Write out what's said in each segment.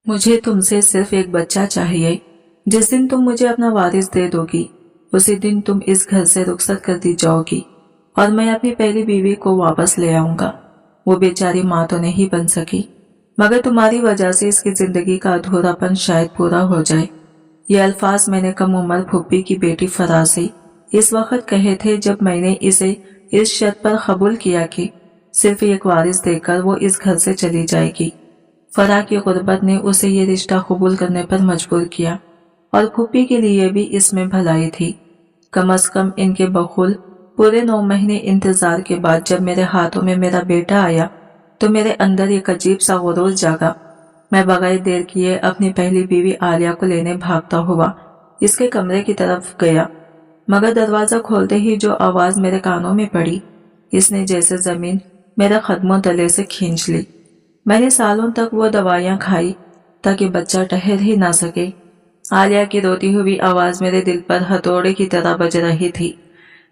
मुझे तुमसे सिर्फ एक बच्चा चाहिए। जिस दिन तुम मुझे अपना वारिस दे दोगी उसी दिन तुम इस घर से रुखसत कर दी जाओगी और मैं अपनी पहली बीवी को वापस ले आऊंगा। वो बेचारी माँ तो नहीं बन सकी, मगर तुम्हारी वजह से इसकी जिंदगी का अधूरापन शायद पूरा हो जाए। ये अल्फाज मैंने कम उम्र फुप्पी की बेटी फराह से इस वक्त कहे थे जब मैंने इसे इस शर्त पर कबूल किया कि सिर्फ एक वारिस देकर वो इस घर से चली जाएगी। फराह की गुर्बत ने उसे ये रिश्ता कबूल करने पर मजबूर किया और फूफी के लिए भी इसमें भलाई थी। कम अज कम इनके बखूल पूरे 9 महीने इंतजार के बाद जब मेरे हाथों में मेरा बेटा आया तो मेरे अंदर एक अजीब सा गुरूर जागा। मैं बगैर देर किए अपनी पहली बीवी आलिया को लेने भागता हुआ इसके कमरे की तरफ गया, मगर दरवाजा खोलते ही जो आवाज मेरे कानों में पड़ी इसने जैसे जमीन मेरे कदमों तले से खींच ली। मैंने सालों तक वो दवाइयां खाई ताकि बच्चा ठहर ही ना सके। आलिया की रोती हुई आवाज मेरे दिल पर हथौड़े की तरह बज रही थी।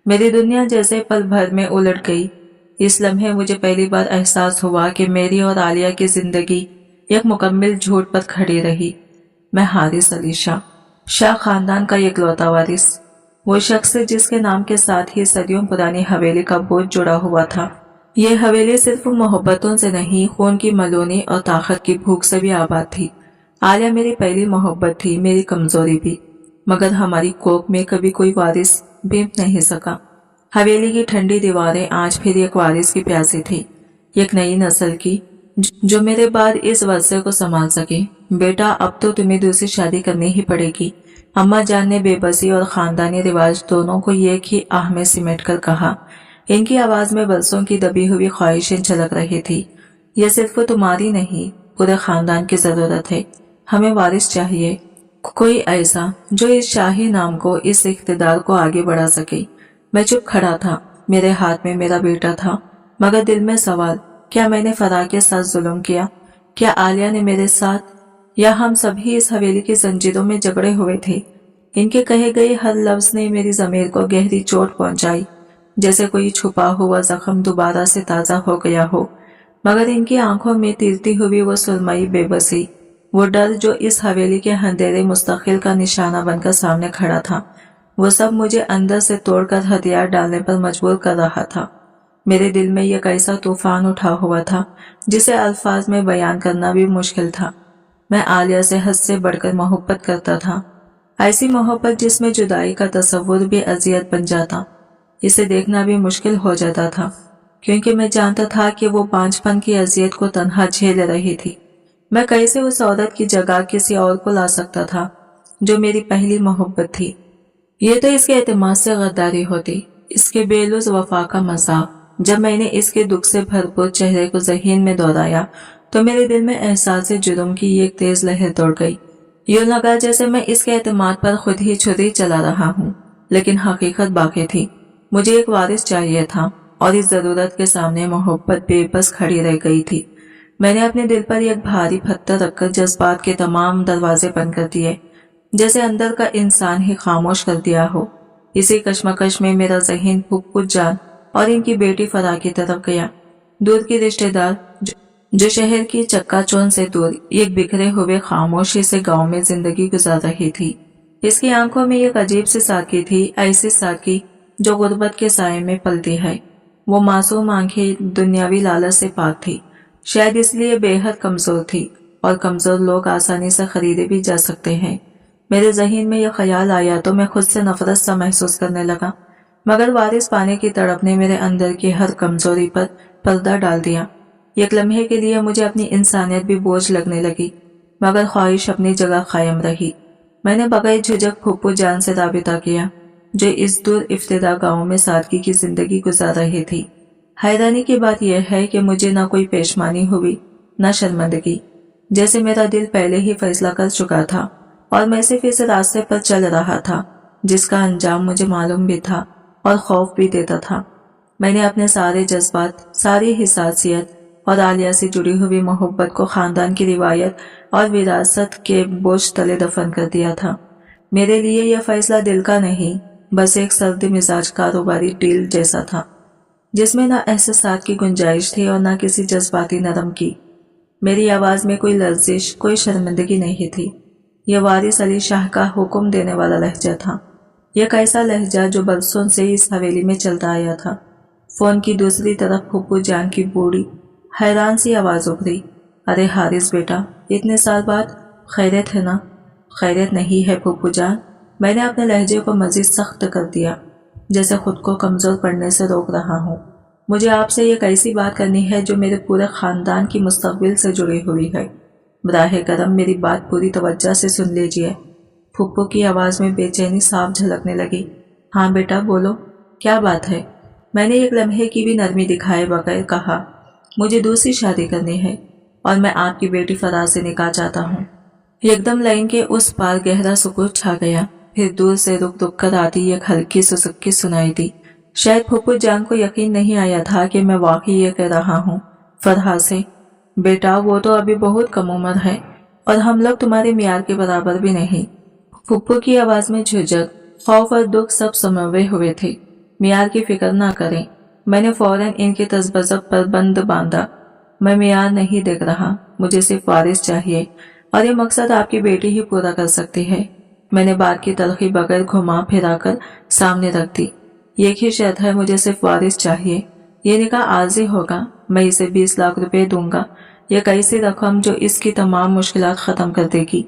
मेरी दुनिया जैसे पल भर में उलट गई। इस लम्हे मुझे पहली बार एहसास हुआ कि मेरी और आलिया की जिंदगी एक मुकम्मल झूठ पर खड़ी रही। मैं हारिस अली शाह खानदान का इकलौता वारिस, वो शख्स जिसके नाम के साथ ही सदियों पुरानी हवेली का बोझ जुड़ा हुआ था। ये हवेली सिर्फ मोहब्बतों से नहीं, खून की मलोनी और ताकत की भूख से भी आबाद थी। आलिया मेरी पहली मोहब्बत थी, मेरी कमजोरी भी, मगर हमारी कोख में कभी कोई वारिस बीत नहीं सका। हवेली की ठंडी दीवारें आज फिर एक वारिस की प्यासी थी, एक नई नस्ल की जो मेरे बाद इस वर्षे को संभाल सके। बेटा, अब तो तुम्हें दूसरी शादी करनी ही पड़ेगी। अम्मा जान ने बेबसी और खानदानी रिवाज दोनों को एक ही आह में सिमट कर कहा। इनकी आवाज में बरसों की दबी हुई ख्वाहिशें झलक रही थी। यह सिर्फ तुम्हारी नहीं, पूरे खानदान की जरूरत है। हमें वारिस चाहिए, कोई ऐसा जो इस शाही नाम को, इस इख्तिदार को आगे बढ़ा सके। मैं चुप खड़ा था, मेरे हाथ में मेरा बेटा था, मगर दिल में सवाल, क्या मैंने फराह के साथ जुल्म किया? क्या आलिया ने मेरे साथ? या हम सभी इस हवेली की जंजीरों में जकड़े हुए थे? इनके कहे गए हर लफ्ज ने मेरी ज़मीर को गहरी चोट पहुंचाई, जैसे कोई छुपा हुआ जख्म दोबारा से ताजा हो गया हो। मगर इनकी आंखों में तीरती हुई वो सुरमई बेबसी, वो डर जो इस हवेली के अंधेरे मुस्तकिल का निशाना बनकर सामने खड़ा था, वो सब मुझे अंदर से तोड़कर हथियार डालने पर मजबूर कर रहा था। मेरे दिल में एक ऐसा तूफान उठा हुआ था जिसे अल्फाज में बयान करना भी मुश्किल था। मैं आलिया से हद से बढ़कर मोहब्बत करता था, ऐसी मोहब्बत जिसमें जुदाई का तस्वुर भी अजियत बन जाता। इसे देखना भी मुश्किल हो जाता था, क्योंकि मैं जानता था कि वो पांचपन की अजियत को तन्हा झेल रही थी। मैं कैसे उस औरत की जगह किसी और को ला सकता था जो मेरी पहली मोहब्बत थी? ये तो इसके एतमाद से गद्दारी होती, इसके बेलुज़ वफा का मजाक। जब मैंने इसके दुख से भरपूर चेहरे को ज़हीन में दोहराया तो मेरे दिल में एहसास जुर्म की एक तेज लहर दौड़ गई। यूं लगा जैसे मैं इसके एतमाद पर खुद ही छुरी चला रहा हूँ, लेकिन हकीकत बाकी थी। मुझे एक वारिस चाहिए था और इस जरूरत के सामने मोहब्बत बेबस खड़ी रह गई थी। मैंने अपने दिल पर एक भारी पत्थर रखकर जज्बात के तमाम दरवाजे बंद कर दिए, जैसे अंदर का इंसान ही खामोश कर दिया हो। इसी कश्मकश में मेरा ज़हीन फूफू जान और इनकी बेटी फराह की तरफ गया। दूर की रिश्तेदार जो शहर की चक्काचौंध से दूर एक बिखरे हुए खामोशी से गांव में जिंदगी गुजार रही थी। इसकी आंखों में एक अजीब सी सादगी थी, ऐसी सादगी जो गुर्बत के साये में पलती है। वो मासूम आंखें दुनियावी लालच से पाक थी, शायद इसलिए बेहद कमजोर थी, और कमजोर लोग आसानी से खरीदे भी जा सकते हैं। मेरे ज़हीन में यह ख्याल आया तो मैं खुद से नफरत सा महसूस करने लगा, मगर वारिस पाने की तड़प ने मेरे अंदर की हर कमजोरी पर पर्दा डाल दिया। एक लम्हे के लिए मुझे अपनी इंसानियत भी बोझ लगने लगी, मगर ख्वाहिश अपनी जगह कायम रही। मैंने बगैर झिझक फूफू जान से राबिता किया, जो इस दूर इफ्तिदा गाँव में सादगी की जिंदगी गुजार रही थी। हैरानी की बात यह है कि मुझे न कोई पेशमानी हुई न शर्मिंदगी, जैसे मेरा दिल पहले ही फैसला कर चुका था और मैं सिर्फ इस रास्ते पर चल रहा था जिसका अंजाम मुझे मालूम भी था और खौफ भी देता था। मैंने अपने सारे जज्बात, सारी हिसासियत और आलिया से जुड़ी हुई मोहब्बत को खानदान की रिवायत और विरासत के बोझ तले दफन कर दिया था। मेरे लिए यह फैसला दिल का नहीं, बस एक सर्द मिजाज कारोबारी डील जैसा था, जिसमें न एहसास की गुंजाइश थी और न किसी जज्बाती नरम की। मेरी आवाज में कोई लर्जिश, कोई शर्मिंदगी नहीं थी। यह वारिस अली शाह का हुक्म देने वाला लहजा था। यह कैसा लहजा जो बरसों से इस हवेली में चलता आया था। फोन की दूसरी तरफ फूफू जान की बूढ़ी हैरान सी आवाज उभरी, अरे हारिस बेटा, इतने साल बाद खैरियत है ना? खैरियत नहीं है फूफू जान। मैंने अपने लहजे को मजीद सख्त कर दिया, जैसे खुद को कमजोर पड़ने से रोक रहा हूँ। मुझे आपसे एक ऐसी बात करनी है जो मेरे पूरे खानदान की मुस्तकबिल से जुड़ी हुई है। बराहे करम मेरी बात पूरी तवज्जो से सुन लीजिए। फूफू की आवाज में बेचैनी साफ झलकने लगी। हाँ बेटा बोलो, क्या बात है? मैंने एक लम्हे की भी नरमी दिखाए बगैर कहा, मुझे दूसरी शादी करनी है और मैं आपकी बेटी फराज से निकाह चाहता हूँ। एकदम लाइन के उस पार गहरा सुकून छा गया। फिर दूर से रुक रुक कर आती एक हल्की सुसुक्की सुनाई दी। शायद फूफू जान को यकीन नहीं आया था कि मैं वाकई ये कह रहा हूँ। फरहा से, बेटा वो तो अभी बहुत कम उम्र है और हम लोग तुम्हारे मियार के बराबर भी नहीं। फूफू की आवाज में झिझक, खौफ और दुख सब समवे हुए थे। मियार की फिक्र ना करें। मैंने फौरन इनके तजबजब पर बंद बांधा। मैं मियार नहीं देख रहा, मुझे सिर्फ वारिस चाहिए और ये मकसद आपकी बेटी ही पूरा कर सकती है। मैंने बात की तलखी बगैर घुमा फिरा कर सामने रख दी। एक ही शर्त है, मुझे सिर्फ वारिस चाहिए। ये निकाह आर्जी होगा, मैं इसे 20 लाख रुपए दूंगा। यह कैसी रकम जो इसकी तमाम मुश्किलात खत्म कर देगी।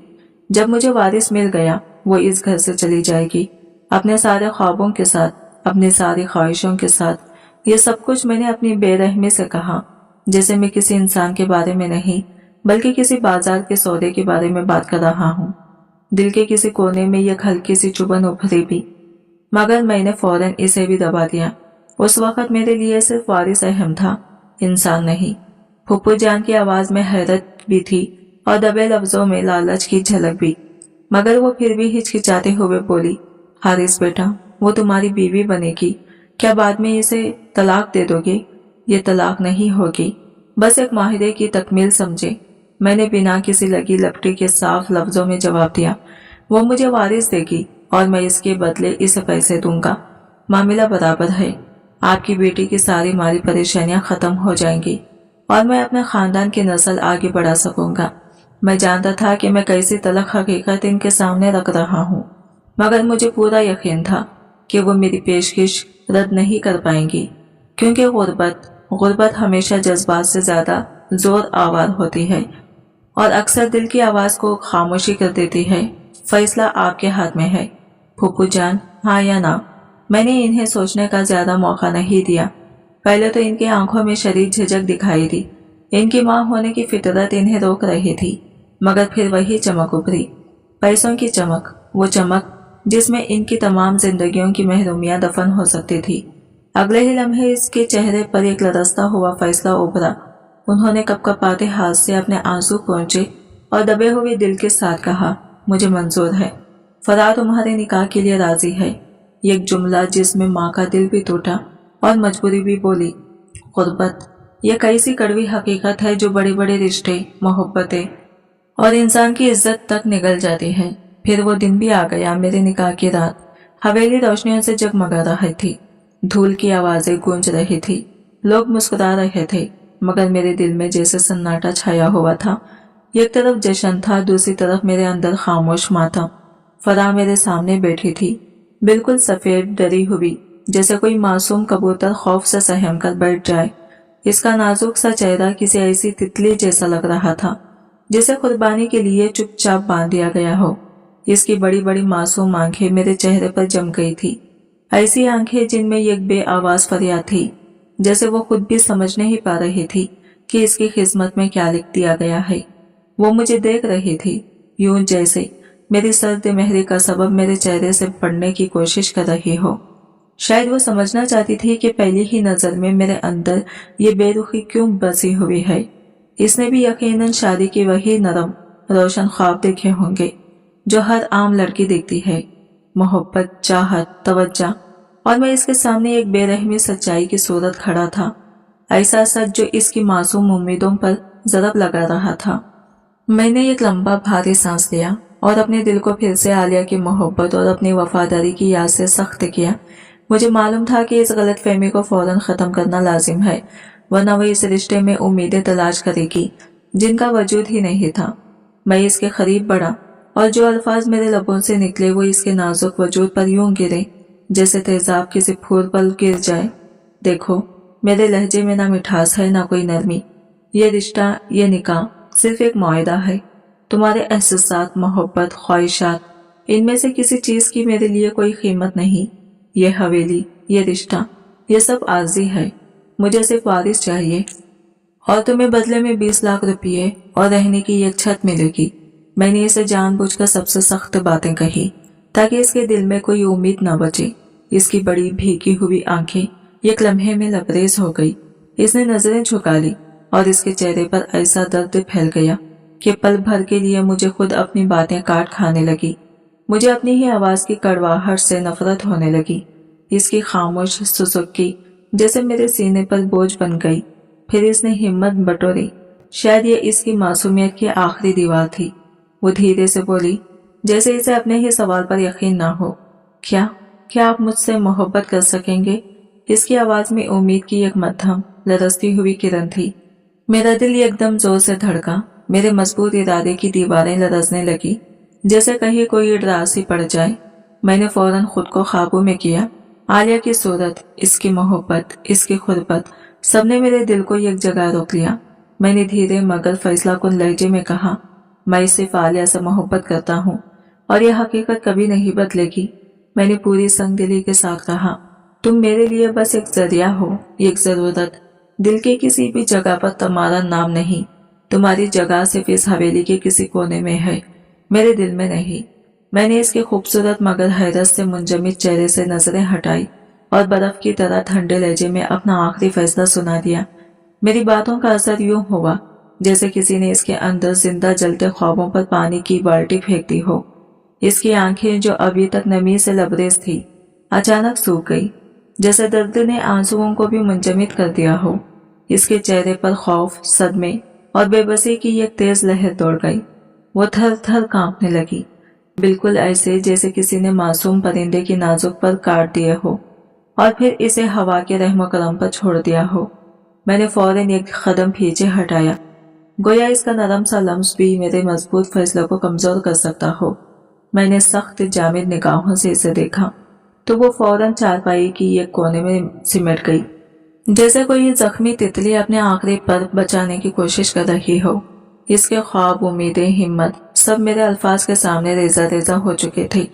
जब मुझे वारिस मिल गया, वो इस घर से चली जाएगी, अपने सारे ख्वाबों के साथ, अपनी सारी ख्वाहिशों के साथ। ये सब कुछ मैंने अपनी बेरहमी से कहा, जैसे मैं किसी इंसान के बारे में नहीं बल्कि किसी बाजार के सौदे के बारे में बात कर रहा हूँ। दिल के किसी कोने में यह हल्की सी चुभन उभरी भी, मगर मैंने फौरन इसे भी दबा दिया। उस वक्त मेरे लिए सिर्फ वारिस अहम था, इंसान नहीं। फूफू जान की आवाज में हैरत भी थी और दबे लफ्जों में लालच की झलक भी, मगर वो फिर भी हिचकिचाते हुए बोली, हारिस बेटा, वो तुम्हारी बीवी बनेगी, क्या बाद में इसे तलाक दे दोगे? ये तलाक नहीं होगी, बस एक माहिरे की तकमील समझे। मैंने बिना किसी लगी लपटी के साफ लफ्जों में जवाब दिया। वो मुझे वारिस देगी और मैं इसके बदले इसे पैसे दूंगा। मामला बराबर है। आपकी बेटी की सारी माली परेशानियां खत्म हो जाएंगी और मैं अपने खानदान की नस्ल आगे बढ़ा सकूंगा। मैं जानता था कि मैं कैसी तलख हकीकत इनके सामने रख रहा हूँ, मगर मुझे पूरा यकीन था कि वो मेरी पेशकश रद्द नहीं कर पाएंगी, क्योंकि गुर्बत हमेशा जज्बात से ज्यादा जोर आवर होती है और अक्सर दिल की आवाज को खामोशी कर देती है। फैसला आपके हाथ में है फूफू जान, हाँ या ना। मैंने इन्हें सोचने का ज्यादा मौका नहीं दिया। पहले तो इनकी आंखों में शरीर झिझक दिखाई दी। इनकी मां होने की फितरत इन्हें रोक रही थी, मगर फिर वही चमक उभरी, पैसों की चमक, वो चमक जिसमें इनकी तमाम जिंदगियों की महरूमियां दफन हो सकती थी। अगले ही लम्हे इसके चेहरे पर एक लरसता हुआ फैसला उभरा। उन्होंने कपकपाते हाथ से अपने आंसू पोंछे और दबे हुए दिल के साथ कहा, मुझे मंजूर है, फराह तुम्हारे निकाह के लिए राजी है। एक जुमला जिसमें माँ का दिल भी टूटा और मजबूरी भी बोली। गुर्बत यह कैसी कड़वी हकीकत है जो बड़े बड़े रिश्ते, मोहब्बतें और इंसान की इज्जत तक निगल जाती है। फिर वो दिन भी आ गया, मेरे निकाह की रात। हवेली रोशनियों से जगमगा रही थी, धूल की आवाजें गूंज रही थी, लोग मुस्कुरा रहे थे, मगर मेरे दिल में जैसे सन्नाटा छाया हुआ था। एक तरफ जश्न था, दूसरी तरफ मेरे अंदर खामोश मातम। फराह मेरे सामने बैठी थी, बिल्कुल सफेद, डरी हुई, जैसे कोई मासूम कबूतर खौफ से सहम कर बैठ जाए। इसका नाजुक सा चेहरा किसी ऐसी तितली जैसा लग रहा था जिसे कुर्बानी के लिए चुपचाप बांध दिया गया हो। इसकी बड़ी बड़ी मासूम आंखें मेरे चेहरे पर जम गई थी, ऐसी आंखें जिनमें एक बेआवाज फरियाद थी, जैसे वो खुद भी समझ नहीं पा रही थी कि इसकी किस्मत में क्या लिख दिया गया है। वो मुझे देख रही थी, यूं जैसे मेरी सर्द मेहरी का सबब मेरे चेहरे से पढ़ने की कोशिश कर रही हो। शायद वो समझना चाहती थी कि पहली ही नजर में मेरे अंदर ये बेरुखी क्यों बसी हुई है। इसने भी यकीनन शादी की वही नरम रोशन ख्वाब देखे होंगे जो हर आम लड़की देखती है, मोहब्बत, चाहत, तवज्जो, और मैं इसके सामने एक बेरहमी सच्चाई की सूरत खड़ा था, ऐसा सच जो इसकी मासूम उम्मीदों पर जरब लगा रहा था। मैंने एक लंबा भारी सांस लिया और अपने दिल को फिर से आलिया की मोहब्बत और अपनी वफादारी की याद से सख्त किया। मुझे मालूम था कि इस गलत फहमी को फौरन खत्म करना लाजिम है, वरना वह इस रिश्ते में उम्मीदें तलाश करेगी जिनका वजूद ही नहीं था। मैं इसके करीब बढ़ा और जो अल्फाज मेरे लबों से निकले वो इसके नाजुक वजूद पर यूं गिरे जैसे तेजाब किसी फूल पर गिर जाए। देखो, मेरे लहजे में ना मिठास है ना कोई नरमी। ये रिश्ता, ये निकाह सिर्फ एक मुआहदा है। तुम्हारे एहसासात, मोहब्बत, ख्वाहिशात, इनमें से किसी चीज की मेरे लिए कोई कीमत नहीं। ये हवेली, ये रिश्ता, ये सब आर्जी है। मुझे सिर्फ वारिस चाहिए और तुम्हें बदले में 20 लाख रुपये और रहने की एक छत मिलेगी। मैंने इसे जानबूझकर सबसे सख्त बातें कही ताकि इसके दिल में कोई उम्मीद न बचे। इसकी बड़ी भीगी हुई आंखें एक लम्हे में लबरेज हो गई। इसने नजरें झुका ली और इसके चेहरे पर ऐसा दर्द फैल गया कि पल भर के लिए मुझे खुद अपनी बातें काट खाने लगी। मुझे अपनी ही आवाज की कड़वाहट से नफरत होने लगी। इसकी खामोश सुसुकी जैसे मेरे सीने पर बोझ बन गई। फिर इसने हिम्मत बटोरी, शायद ये इसकी मासूमियत की आखिरी दीवार थी। वो धीरे से बोली, जैसे इसे अपने ही सवाल पर यकीन ना हो। क्या आप मुझसे मोहब्बत कर सकेंगे? इसकी आवाज में उम्मीद की एक मध्यम लरसती हुई किरण थी। मेरा दिल एकदम जोर से धड़का। मेरे मजबूत इरादे की दीवारें लरसने लगी जैसे कहीं कोई डरासी पड़ जाए। मैंने फौरन खुद को काबू में किया। आलिया की सूरत, इसकी मोहब्बत, इसकी खुरपत, सबने मेरे दिल को एक जगह रोक लिया। मैंने धीरे मगर फैसला कुन लहजे में कहा, मैं सिर्फ आलिया से मोहब्बत करता हूँ और यह हकीकत कभी नहीं बदलेगी। मैंने पूरी संगदिली के साथ कहा, तुम मेरे लिए बस एक जरिया हो, एक जरूरत। दिल की किसी भी जगह पर तुम्हारा नाम नहीं। तुम्हारी जगह सिर्फ इस हवेली के किसी कोने में है, मेरे दिल में नहीं। मैंने इसके खूबसूरत मगर हैरत से मुंजमिद चेहरे से नजरें हटाई और बर्फ की तरह ठंडे लहजे में अपना आखिरी फैसला सुना दिया। मेरी बातों का असर यूं हुआ जैसे किसी ने इसके अंदर जिंदा जलते ख्वाबों पर पानी की बाल्टी फेंक दी हो। इसकी आंखें जो अभी तक नमी से लबरेज थी अचानक सूख गई, जैसे दर्द ने आंसुओं को भी मुंजमिद कर दिया हो। इसके चेहरे पर खौफ, सदमे और बेबसी की एक तेज लहर दौड़ गई। वो थर थर कांपने लगी, बिल्कुल ऐसे जैसे किसी ने मासूम परिंदे की नाजुक पर काट दिए हो और फिर इसे हवा के रहमो करम पर छोड़ दिया हो। मैंने फौरन एक कदम पीछे हटाया, गोया इसका नरम सा लम्स भी मेरे मजबूत फैसले को कमजोर कर सकता हो। मैंने सख्त जामिद निगाहों से इसे देखा तो वो फौरन चारपाई की एक कोने में सिमट गई, जैसे कोई जख्मी तितली अपने आखिरी पर बचाने की कोशिश कर रही हो। इसके ख्वाब, उम्मीदें, हिम्मत सब मेरे अल्फाज के सामने रेजा रेजा हो चुके थे,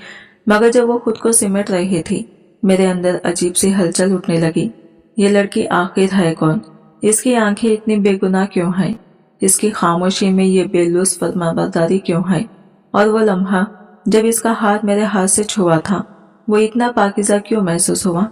मगर जब वो खुद को सिमट रही थी मेरे अंदर अजीब सी हलचल उठने लगी। ये लड़की आखिर है कौन? इसकी आंखें इतनी बेगुनाह क्यों हैं? इसकी खामोशी में ये बेलुस फरमाबरदारी क्यों है? और वो लम्हा जब इसका हाथ मेरे हाथ से छुआ था वो इतना पाकीज़ा क्यों महसूस हुआ?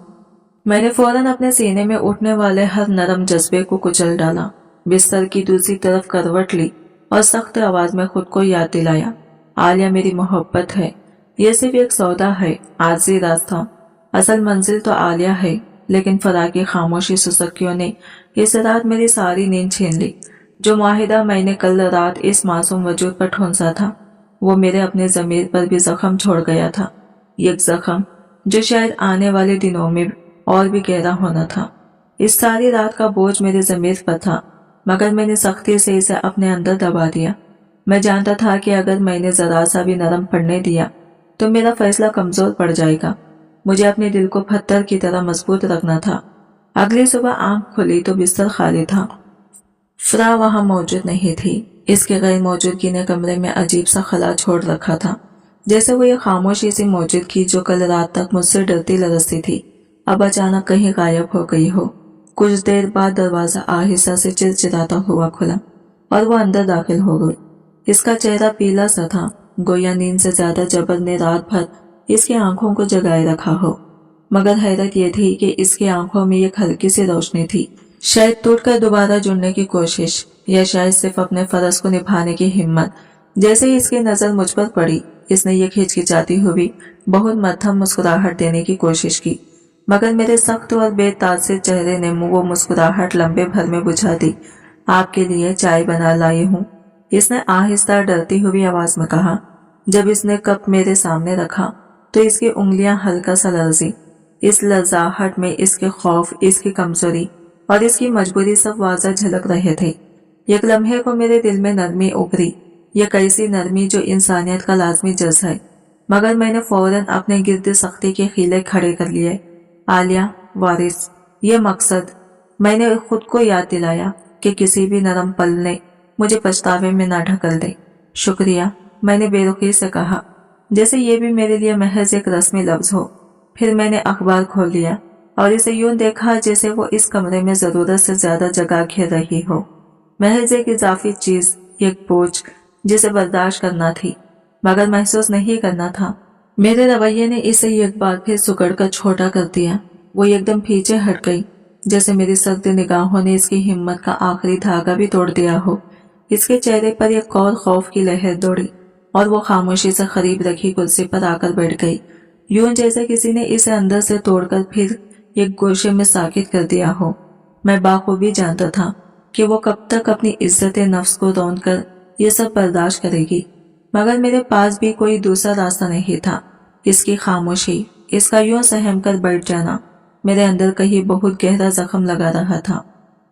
मैंने फौरन अपने सीने में उठने वाले हर नरम जज्बे को कुचल डाला, बिस्तर की दूसरी तरफ करवट ली और सख्त आवाज में खुद को याद दिलाया, आलिया मेरी मोहब्बत है। ये सिर्फ एक सौदा है, आरजी रास्ता। असल मंजिल तो आलिया है, लेकिन फरा की खामोशी सुसक्कियों ने इस रात मेरी सारी नींद छीन ली। जो मुआहिदा मैंने कल रात इस मासूम वजूद पर ठोंसा था वो मेरे अपने जमीर पर भी जख्म छोड़ गया था। एक जख्म जो शायद आने वाले दिनों में और भी गहरा होना था। इस सारी रात का बोझ मेरे जमीर पर था, मगर मैंने सख्ती से इसे अपने अंदर दबा दिया। मैं जानता था कि अगर मैंने जरा सा भी नरम पड़ने दिया तो मेरा फैसला कमजोर पड़ जाएगा। मुझे अपने दिल को पत्थर की तरह मजबूत रखना था। अगली सुबह आंख खुली तो बिस्तर खाली था। फ्रा वहां मौजूद नहीं थी। इसके गैर मौजूदगी ने कमरे में अजीब सा खला छोड़ रखा था, जैसे वो ये खामोशी सी मौजूदगी जो कल रात तक मुझसे डरती लरसती थी अब अचानक कहीं गायब हो गई हो। कुछ देर बाद दरवाजा आहिस्ता से चिरचिराता हुआ खुला और वो अंदर दाखिल हो गई। इसका चेहरा पीला सा था, गोया नींद से ज्यादा जबर ने रात भर इसकी आंखों को जगाए रखा हो। मगर हैरत यह थी कि इसकी आंखों में एक हल्की सी रोशनी थी, शायद टूटकर दोबारा जुड़ने की कोशिश या शायद सिर्फ अपने फर्ज को निभाने की हिम्मत। जैसे ही इसकी नजर मुझ पर पड़ी इसने ये हिचकिचाती हुई बहुत मध्यम मुस्कुराहट देने की कोशिश की, मगर मेरे सख्त और बेतासिर चेहरे ने वो मुस्कुराहट लंबे भर में बुझा दी। आपके लिए चाय बना लाई हूँ, इसने आहिस्ता डरती हुई आवाज में कहा। जब इसने कप मेरे सामने रखा तो इसकी उंगलियां हल्का सा लर्जी। इस लर्जाहट में इसके खौफ, इसकी कमजोरी और इसकी मजबूरी सब वाज़ा झलक रहे थे। एक लम्हे को मेरे दिल में नरमी उभरी, ये कैसी नरमी जो इंसानियत का लाजमी जज है। मगर मैंने फौरन अपने गिर्द सख्ती के खीले खड़े कर लिए। आलिया, वारिस, ये मकसद। मैंने खुद को याद दिलाया कि किसी भी नरम पल ने मुझे पछतावे में ना ढकल दे। शुक्रिया, मैंने बेरुखी से कहा, जैसे ये भी मेरे लिए महज एक रस्मी लफ्ज हो। फिर मैंने अखबार खोल लिया और इसे यूं देखा जैसे वो इस कमरे में जरूरत से ज्यादा जगह घेर रही हो। महज एक इजाफी चीज, एक बोझ जिसे बर्दाश्त करना थी मगर महसूस नहीं करना था। मेरे रवैये ने इसे एक बार फिर सुकड़ कर छोटा कर दिया। वो एकदम पीछे हट गई, जैसे मेरी सर्द निगाहों ने इसकी हिम्मत का आखिरी धागा भी तोड़ दिया हो। इसके चेहरे पर एक और खौफ की लहर दौड़ी और वो खामोशी से करीब रखी कुर्सी पर आकर बैठ गई, यूं जैसे किसी ने इसे अंदर से तोड़कर फिर एक गोशे में साकित कर दिया हो। मैं बाखूबी जानता था कि वो कब तक अपनी इज्जत नफ्स को रौंद कर ये सब बर्दाश्त करेगी, मगर मेरे पास भी कोई दूसरा रास्ता नहीं था। इसकी खामोशी, इसका यूं सहम कर बैठ जाना मेरे अंदर कहीं बहुत गहरा जख्म लगा रहा था।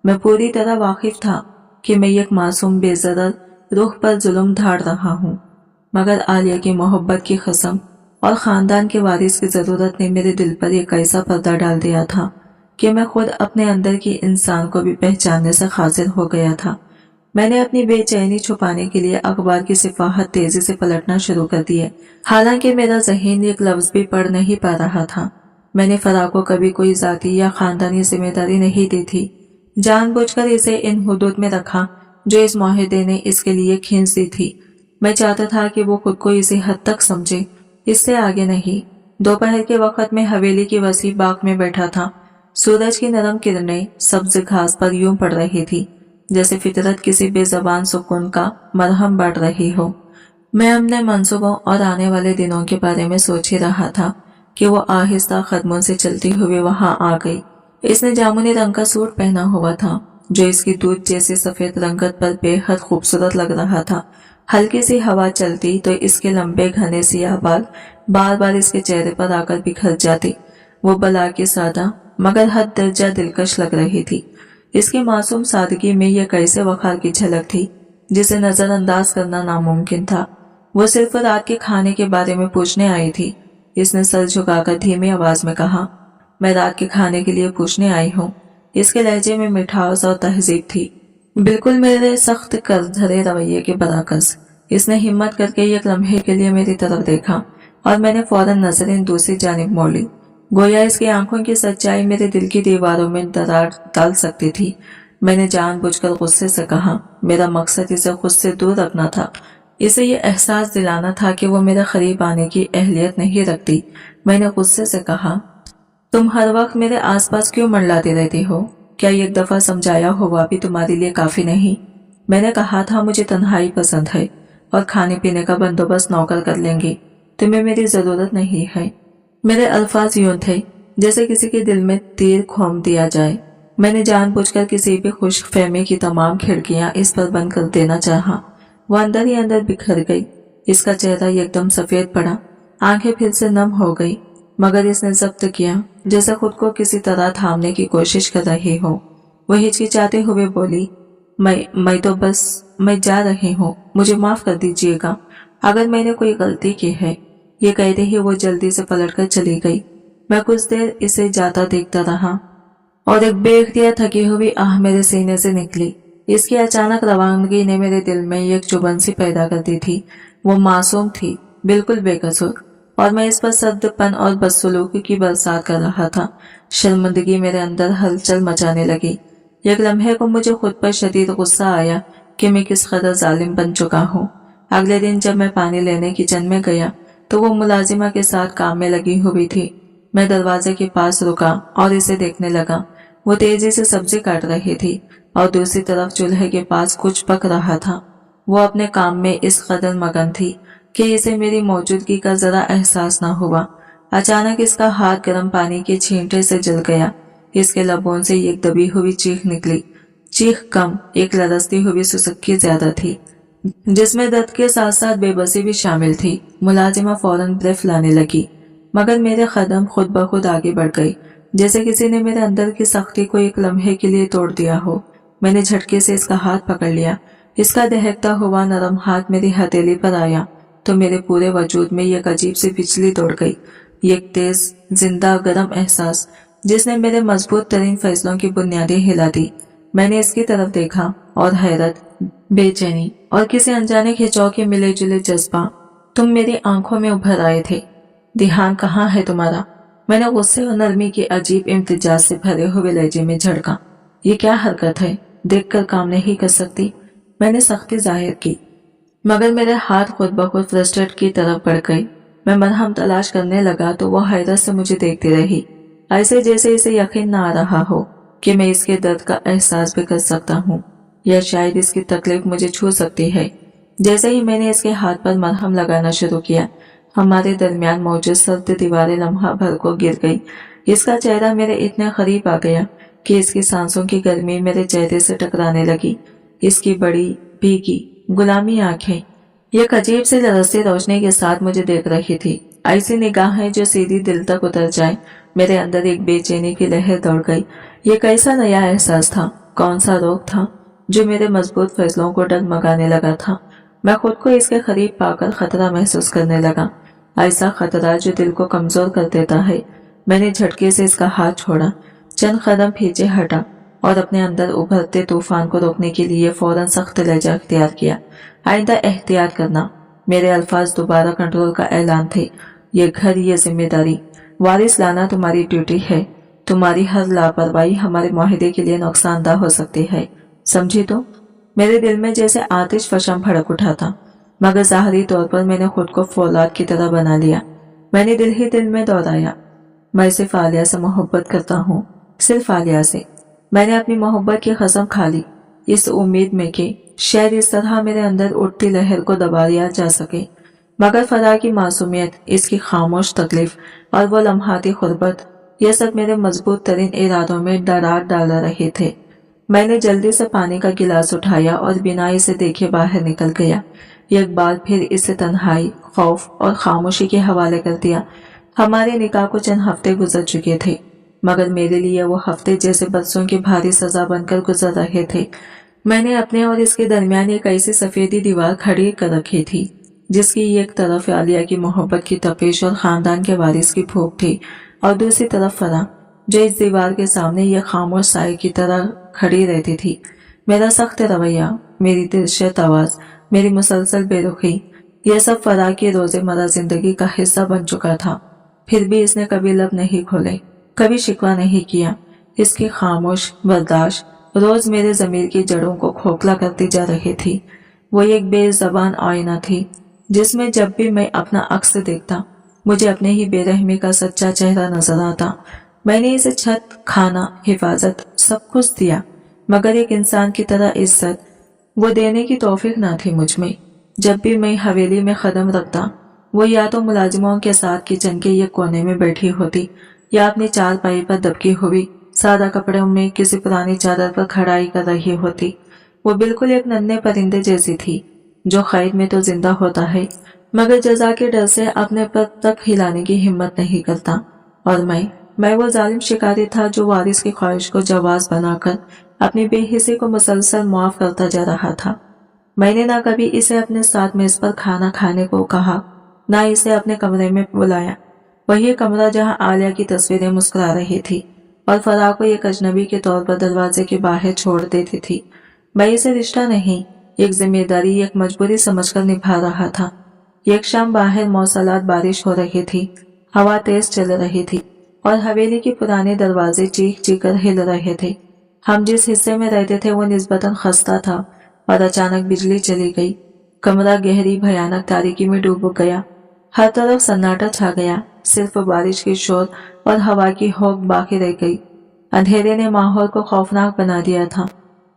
मैं पूरी तरह वाकिफ था कि मैं एक मासूम बेज़रर रूह पर जुल्म ढाड़ रहा हूँ, मगर आलिया की मोहब्बत की कसम और खानदान के वारिस की जरूरत ने मेरे दिल पर एक ऐसा पर्दा डाल दिया था कि मैं खुद अपने अंदर की इंसान को भी पहचानने से खासिर हो गया था। मैंने अपनी बेचैनी छुपाने के लिए अखबार की सिफाहत तेजी से पलटना शुरू कर दिए, हालांकि मेरा ज़हीन एक लफ्ज भी पढ़ नहीं पा रहा था। मैंने फराह को कभी कोई जाती या खानदानी जिम्मेदारी नहीं दी थी। जानबूझकर इसे इन हुदूद में रखा जो इस मुआहदे ने इसके लिए खींच दी थी। मैं चाहता था कि वो खुद को इसी हद तक समझे, इससे आगे नहीं। दोपहर के वक्त में हवेली की वसी बाग में बैठा था। सूरज की नरम किरणें सब्ज घास पर यूं पड़ रही थी जैसे फितरत किसी बेजबान सुकून का मरहम बांट रही हो। मैं अपने मंसूबों और आने वाले दिनों के बारे में सोच ही रहा था कि वो आहिस्ता कदमों से चलती हुई वहां आ गई। इसने जामुनी रंग का सूट पहना हुआ था जो इसकी दूध जैसी सफेद रंगत पर बेहद खूबसूरत लग रहा था। हल्की सी हवा चलती तो इसके लंबे घने सियाह बाल बार बार इसके चेहरे पर आकर बिखर जाती। वो बला के सादा मगर हद दर्जा दिलकश लग रही थी। इसकी मासूम सादगी में यह कैसे वखार की झलक थी जिसे नजरअंदाज करना नामुमकिन था। वो सिर्फ रात के खाने के बारे में पूछने आई थी। इसने सर झुकाकर धीमी आवाज में कहा, मैं रात के खाने के लिए पूछने आई हूँ। इसके लहजे में मिठास और तहजीब थी, बिल्कुल मेरे सख्त कर धरे रवैये के बरअक्स। इसने हिम्मत करके एक लम्हे के लिए मेरी तरफ देखा और मैंने फौरन नजरें दूसरी जानिब मोड़ ली। गोया इसकी आंखों की सच्चाई मेरे दिल की दीवारों में दरार डाल सकती थी। मैंने जानबूझकर गुस्से से कहा, मेरा मकसद इसे खुद से दूर रखना था। इसे ये एहसास दिलाना था कि वो मेरे करीब आने की अहलियत नहीं रखती। मैंने गुस्से से कहा, तुम हर वक्त मेरे आसपास क्यों मंडलाती रहती हो? क्या एक दफा समझाया हुआ भी तुम्हारे लिए काफी नहीं? मैंने कहा था मुझे तन्हाई पसंद है और खाने पीने का बंदोबस्त नौकर कर लेंगे, तुम्हें मेरी जरूरत नहीं है। मेरे अल्फाज यूं थे जैसे किसी के दिल में तीर खोम दिया जाए। मैंने जानबूझकर किसी भी खुश फहमी की तमाम खिड़कियां इस पर बंद कर देना चाहा। वो अंदर ही अंदर बिखर गई। इसका चेहरा एकदम सफेद पड़ा, आंखें फिर से नम हो गई, मगर इसने जब्त किया जैसे खुद को किसी तरह थामने की कोशिश कर रही हो। वो हिचकिचाते हुए बोली, मैं जा रही हूँ, मुझे माफ कर दीजिएगा अगर मैंने कोई गलती की है। ये कहते ही वो जल्दी से पलटकर चली गई। मैं कुछ देर इसे जाता देखता रहा और एक बेख्तियार थकी हुई आह मेरे सीने से निकली। इसकी अचानक रवानगी ने मेरे दिल में एक चुभन सी पैदा कर दी थी। वो मासूम थी, बिल्कुल बेकसूर, और मैं इस पर सख्तपन और बदसलूकी की बरसात कर रहा था। शर्मिंदगी मेरे अंदर हलचल मचाने लगी। एक लम्हे को मुझे खुद पर शदीद गुस्सा आया कि मैं किस कदर जालिम बन चुका हूँ। अगले दिन जब मैं पानी लेने किचन में गया तो वो मुलाजिमा के साथ काम में लगी हुई थी। मैं दरवाजे के पास रुका और इसे देखने लगा। वो तेजी से सब्जी काट रही थी और दूसरी तरफ चूल्हे के पास कुछ पक रहा था। वो अपने काम में इस कदर मगन थी कि इसे मेरी मौजूदगी का जरा एहसास न हुआ। अचानक इसका हाथ गर्म पानी के छींटे से जल गया। इसके लबों से एक दबी हुई चीख निकली। चीख कम, एक लरसती हुई सुसक्की ज्यादा थी, जिसमें दर्द के साथ साथ बेबसी भी शामिल थी। मुलाजिमा फौरन ब्रेफ लाने लगी, मगर मेरे कदम खुद ब खुद आगे बढ़ गई, जैसे किसी ने मेरे अंदर की सख्ती को एक लम्हे के लिए तोड़ दिया हो। میں نے جھٹکے سے اس کا ہاتھ پکڑ لیا۔ اس کا دہکتا ہوا نرم ہاتھ میری ہتھیلی پر آیا تو میرے پورے وجود میں ایک عجیب سی بجلی دوڑ گئی، ایک تیز زندہ گرم احساس جس نے میرے مضبوط ترین فیصلوں کی بنیادیں ہلا دی۔ میں نے اس کی طرف دیکھا اور حیرت، بے چینی اور کسی انجانے کھینچاؤ کے ملے جلے جذبہ تم میری آنکھوں میں ابھر آئے تھے۔ دھیان کہاں ہے تمہارا؟ میں نے غصے اور نرمی کی عجیب امتزاج سے بھرے ہوئے لہجے میں جھڑکا۔ یہ کیا حرکت ہے؟ دیکھ کر کام نہیں کر سکتی؟ میں نے سختی ظاہر کی، مگر میرے ہاتھ خود بخود فرسٹریٹ کی طرف بڑھ گئے۔ میں مرہم تلاش کرنے لگا تو وہ حیرت سے مجھے دیکھتی رہی، ایسے جیسے اسے یقین نہ آ رہا ہو کہ میں اس کے درد کا احساس بھی کر سکتا ہوں یا شاید اس کی تکلیف مجھے چھو سکتی ہے۔ جیسے ہی میں نے اس کے ہاتھ پر مرہم لگانا شروع کیا، ہمارے درمیان موجود سرد دیواریں لمحہ بھر کو گر گئی۔ اس کا چہرہ میرے اتنے قریب آ گیا کہ اس کی سانسوں کی گرمی میرے چہرے سے ٹکرانے لگی۔ اس کی بڑی بھیگی غلامی آنکھیں ایک عجیب سے لرزتی روشنی کے ساتھ مجھے دیکھ رہی تھی، ایسی نگاہیں جو سیدھی دل تک اتر جائے۔ میرے اندر ایک بے چینی کی لہر دوڑ گئی۔ یہ کیسا نیا احساس تھا؟ کون سا روگ تھا جو میرے مضبوط فیصلوں کو ڈگمگانے لگا تھا؟ میں خود کو اس کے قریب پا کر خطرہ محسوس کرنے لگا، ایسا خطرہ جو دل کو کمزور کر دیتا ہے۔ میں نے جھٹکے سے اس کا ہاتھ چھوڑا، چند قدم پیچھے ہٹا اور اپنے اندر ابھرتے طوفان کو روکنے کے لیے فوراً سخت لہجہ اختیار کیا۔ آئندہ احتیاط کرنا، میرے الفاظ دوبارہ کنٹرول کا اعلان تھے۔ یہ گھر، یہ ذمہ داری، وارث لانا تمہاری ڈیوٹی ہے۔ تمہاری ہر لاپرواہی ہمارے معاہدے کے لیے نقصان دہ ہو سکتی ہے، سمجھی تو؟ میرے دل میں جیسے آتش فشاں بھڑک اٹھا تھا، مگر ظاہری طور پر میں نے خود کو فولاد کی طرح بنا لیا۔ میں نے دل ہی دل میں دہرایا، میں صرف عالیہ سے محبت کرتا ہوں، صرف عالیہ سے۔ میں نے اپنی محبت کی قسم کھا لی، اس امید میں کہ شاید اس طرح میرے اندر اٹھتی لہر کو دبا دیا جا سکے، مگر فضا کی معصومیت، اس کی خاموش تکلیف اور وہ لمحاتی غربت، یہ سب میرے مضبوط ترین ارادوں میں دراڑ ڈال رہے تھے۔ میں نے جلدی سے پانی کا گلاس اٹھایا اور بنا اسے دیکھے باہر نکل گیا۔ ایک بار پھر اسے تنہائی، خوف اور خاموشی کے حوالے کر دیا۔ ہمارے نکاح کو چند ہفتے گزر چکے تھے، مگر میرے لیے وہ ہفتے جیسے برسوں کی بھاری سزا بن کر گزر رہے تھے۔ میں نے اپنے اور اس کے درمیان ایک ایسی سفیدی دیوار کھڑی کر رکھی تھی جس کی ایک طرف عالیہ کی محبت کی تپش اور خاندان کے وارث کی بھوک تھی، اور دوسری طرف فرح جو اس دیوار کے سامنے یہ خاموش سائے کی طرح کھڑی رہتی تھی۔ میرا سخت رویہ، میری دلشت آواز، میری مسلسل بے رخی، یہ سب فرح کی روزمرہ زندگی کا حصہ بن چکا تھا۔ پھر بھی اس نے کبھی لب نہیں کھولے، کبھی شکوہ نہیں کیا۔ اس کی خاموش برداشت روز میرے ضمیر کی جڑوں کو کھوکھلا کرتی جا رہی تھی۔ وہ ایک بے زبان آئینہ تھی جس میں جب بھی میں اپنا عکس دیکھتا مجھے اپنے ہی بے رحمی کا سچا چہرہ نظر آتا۔ میں نے اسے چھت، کھانا، حفاظت، سب کچھ دیا، مگر ایک انسان کی طرح عزت وہ دینے کی توفیق نہ تھی مجھ میں۔ جب بھی میں حویلی میں قدم رکھتا، وہ یا تو ملازموں کے ساتھ کچن کے ایک کونے میں بیٹھی ہوتی یا اپنی چارپائی پر دبکی ہوئی سادہ کپڑوں میں کسی پرانی چادر پر کھڑائی کر رہی ہوتی۔ وہ بالکل ایک ننھے پرندے جیسی تھی جو قید میں تو زندہ ہوتا ہے مگر جزا کے ڈر سے اپنے پر تک ہلانے کی ہمت نہیں کرتا، اور میں وہ ظالم شکاری تھا جو وارث کی خواہش کو جواز بنا کر اپنی بے حسی کو مسلسل معاف کرتا جا رہا تھا۔ میں نے نہ کبھی اسے اپنے ساتھ میز پر کھانا کھانے کو کہا، نہ اسے اپنے کمرے میں بلایا، وہی کمرہ جہاں عالیہ کی تصویریں مسکرا رہی تھی اور فرح کو ایک اجنبی کے طور پر دروازے کے باہر چھوڑ دیتی تھی۔ میں اسے رشتہ نہیں، ایک ذمہ داری، ایک مجبوری سمجھ کر نبھا رہا تھا۔ ایک شام باہر موسلات بارش ہو رہی تھی، ہوا تیز چل رہی تھی اور حویلی کے پرانے دروازے چیخ چیخ کر ہل رہے تھے۔ ہم جس حصے میں رہتے تھے وہ نسبتاً خستہ تھا اور اچانک بجلی چلی گئی۔ کمرہ گہری بھیانک تاریکی میں ڈوب گیا، ہر طرف سناٹا چھا گیا، صرف بارش کی شور اور ہوا کی ہوک باقی رہ گئی۔ اندھیرے نے ماحول کو خوفناک بنا دیا تھا۔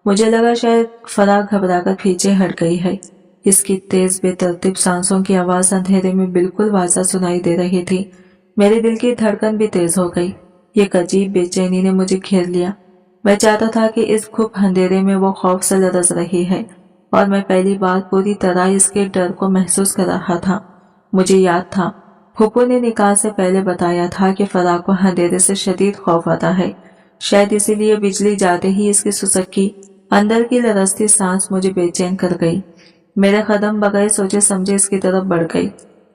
مجھے لگا شاید فرح گھبرا کر پیچھے ہٹ گئی ہے۔ اس کی تیز بے ترتیب سانسوں کی آواز اندھیرے میں بالکل واضح سنائی دے رہی تھی۔ میرے دل کی دھڑکن بھی تیز ہو گئی، ایک عجیب بے چینی نے مجھے گھیر لیا۔ میں چاہتا تھا کہ اس گھپ اندھیرے میں وہ خوف سے لرز رہی ہے اور میں پہلی بار پوری طرح اس کے ڈر کو محسوس کر رہا تھا۔ مجھے یاد تھا پھوپھو نے نکاح سے پہلے بتایا تھا کہ فرح کو اندھیرے سے شدید خوف آتا ہے، شاید اسی لیے بجلی جاتے ہی اس کی سسکی अंदर की लरसती सांस मुझे बेचैन कर गई। मेरे कदम बगैर सोचे समझे इसकी तरफ बढ़ गई,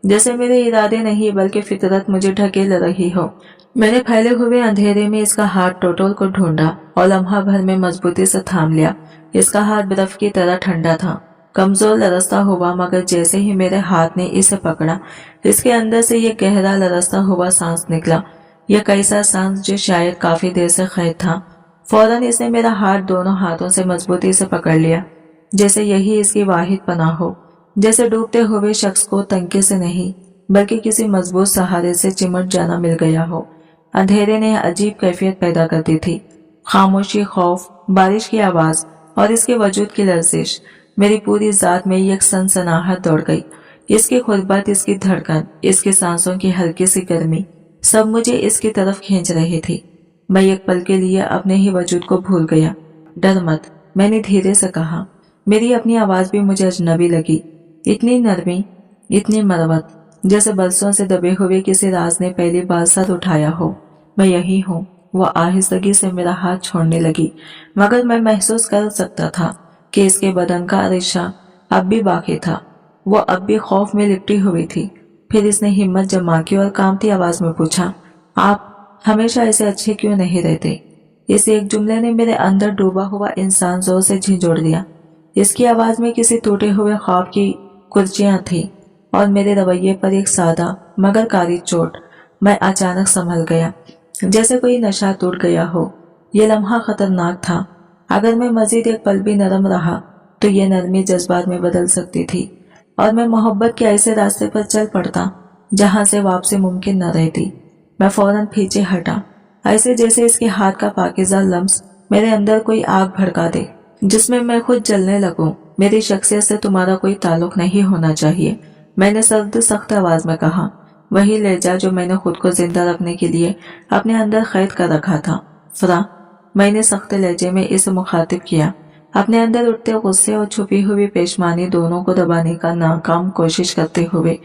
जैसे मेरे इरादे नहीं बल्कि फितरत मुझे ढकेल रही हो। मैंने फैले हुए अंधेरे में इसका हाथ टोटल को ढूंढा और लम्हा भर में मजबूती से थाम लिया। इसका हाथ बर्फ की तरह ठंडा था, कमजोर लरसता हुआ, मगर जैसे ही मेरे हाथ ने इसे पकड़ा, इसके अंदर से ये गहरा लरसता हुआ सांस निकला। यह कैसा सांस जो शायद काफी देर से कैद था। फौरन इसने मेरा हाथ दोनों हाथों से मजबूती से पकड़ लिया, जैसे यही इसकी वाहिद पनाह हो, जैसे डूबते हुए शख्स को तंके से नहीं बल्कि किसी मजबूत सहारे से चिमट जाना मिल गया हो। अंधेरे ने अजीब कैफियत पैदा कर दी थी। खामोशी, खौफ, बारिश की आवाज और इसके वजूद की लर्जिश, मेरी पूरी जात में एक सनसनाहट दौड़ गई। इसकी खुरबत, इसकी धड़कन, इसकी सांसों की हल्की सी गर्मी, सब मुझे इसकी तरफ खींच रही थी। मैं एक पल के लिए अपने ही वजूद को भूल गया। डर मत, मैंने धीरे से कहा। मेरी अपनी आवाज भी मुझे अजनबी लगी, इतनी नरमी, इतनी मरवत, जैसे बरसों से दबे हुए किसी राज ने पहली बार सर उठाया हो। मैं यही हूँ। वह आहिस्तगी से मेरा हाथ छोड़ने लगी, मगर मैं महसूस कर सकता था कि इसके बदन का रेशा अब भी बाकी था। वो अब भी खौफ में लिपटी हुई थी। फिर इसने हिम्मत जमा की और कांपती आवाज में पूछा, आप हमेशा ऐसे अच्छे क्यों नहीं रहते? इस एक जुमले ने मेरे अंदर डूबा हुआ इंसान जोर से झिंझोड़ दिया। इसकी आवाज में किसी टूटे हुए ख्वाब की कुर्चियां थी और मेरे रवैये पर एक सादा मगर कारी चोट। मैं अचानक संभल गया, जैसे कोई नशा टूट गया हो। ये लम्हा खतरनाक था। अगर मैं मजीद एक पल भी नरम रहा तो ये नरमी जज्बात में बदल सकती थी और मैं मोहब्बत के ऐसे रास्ते पर चल पड़ता जहां से वापसी मुमकिन न रहती। मैं फौरन पीछे हटा, ऐसे जैसे इसके हाथ का पाकिज़ा लम्स मेरे अंदर कोई आग भड़का दे जिसमें मैं खुद जलने लगूं। मेरी शख्सियत से तुम्हारा कोई ताल्लुक नहीं होना चाहिए, मैंने सर्द सख्त आवाज में कहा। वही लहजा जो मैंने खुद को जिंदा रखने के लिए अपने अंदर कैद कर रखा था। फरा, मैंने सख्त लहजे में इसे मुखातिब किया, अपने अंदर उठते गुस्से और छुपी हुई पेशमानी दोनों को दबाने का नाकाम कोशिश करते हुए।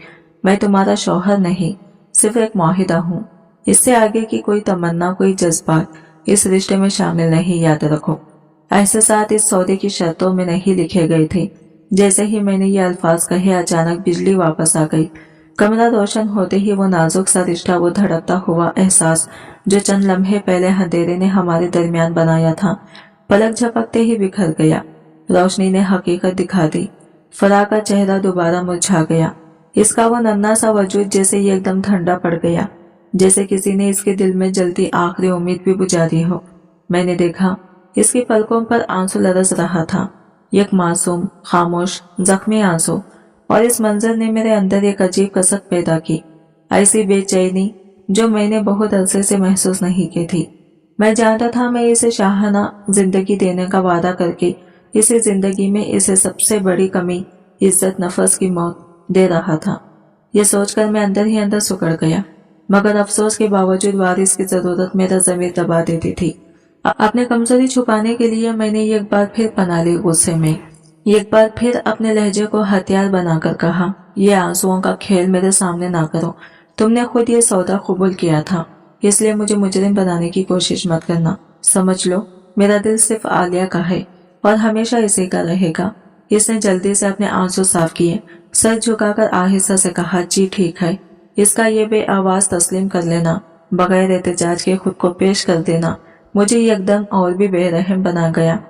मैं तुम्हारा शौहर नहीं, सिर्फ एक मुआहिदा हूँ। इससे आगे की कोई तमन्ना, कोई जज्बात इस रिश्ते में शामिल नहीं, याद रखो। एहसासात इस सौदे की शर्तों में नहीं लिखे गए थे। जैसे ही मैंने ये अल्फाज कहे, अचानक बिजली वापस आ गई। कमरा रोशन होते ही वो नाजुक सा रिश्ता, वो धड़कता हुआ एहसास जो चंद लम्हे पहले अंधेरे ने हमारे दरमियान बनाया था, पलक झपकते ही बिखर गया। रोशनी ने हकीकत दिखा दी। फराह का चेहरा दोबारा मुरझा गया। इसका वो नन्हा सा वजूद जैसे ये एकदम ठंडा पड़ गया, जैसे किसी ने इसके दिल में जलती आखिरी उम्मीद भी बुझा दी हो। मैंने देखा इसकी पलकों पर आंसू लरस रहा था, एक मासूम, खामोश, जख्मी आंसू। और इस मंजर ने मेरे अंदर एक अजीब कसक पैदा की, ऐसी बेचैनी जो मैंने बहुत अरसे से महसूस नहीं की थी। मैं जानता था मैं इसे शाहाना जिंदगी देने का वादा करके इसी जिंदगी में इसे सबसे बड़ी कमी, इज्जत, नफस की मौत दे रहा था। यह सोचकर मैं अंदर ही अंदर सुकड़ गया, मगर अफसोस के बावजूद वारिस की जरूरत मेरा ज़मीर दबा देती थी। अपने कमजोरी छुपाने के लिए मैंने एक बार फिर पना ली गुस्से में। एक बार फिर अपने लहजे को हथियार बनाकर कहा, ये आंसुओं का खेल मेरे सामने ना करो। तुमने खुद ये सौदा कबूल किया था, इसलिए मुझे मुजरिम बनाने की कोशिश मत करना। समझ लो, मेरा दिल सिर्फ आलिया का है और हमेशा इसी का रहेगा। इसने जल्दी से अपने आंसू साफ किए, सर झुकाकर आहिस्ता से कहा, जी ठीक है। इसका ये बेआवाज तस्लीम कर लेना, बगैर एहतजाज के खुद को पेश कर देना, मुझे एकदम और भी बेरहम बना गया।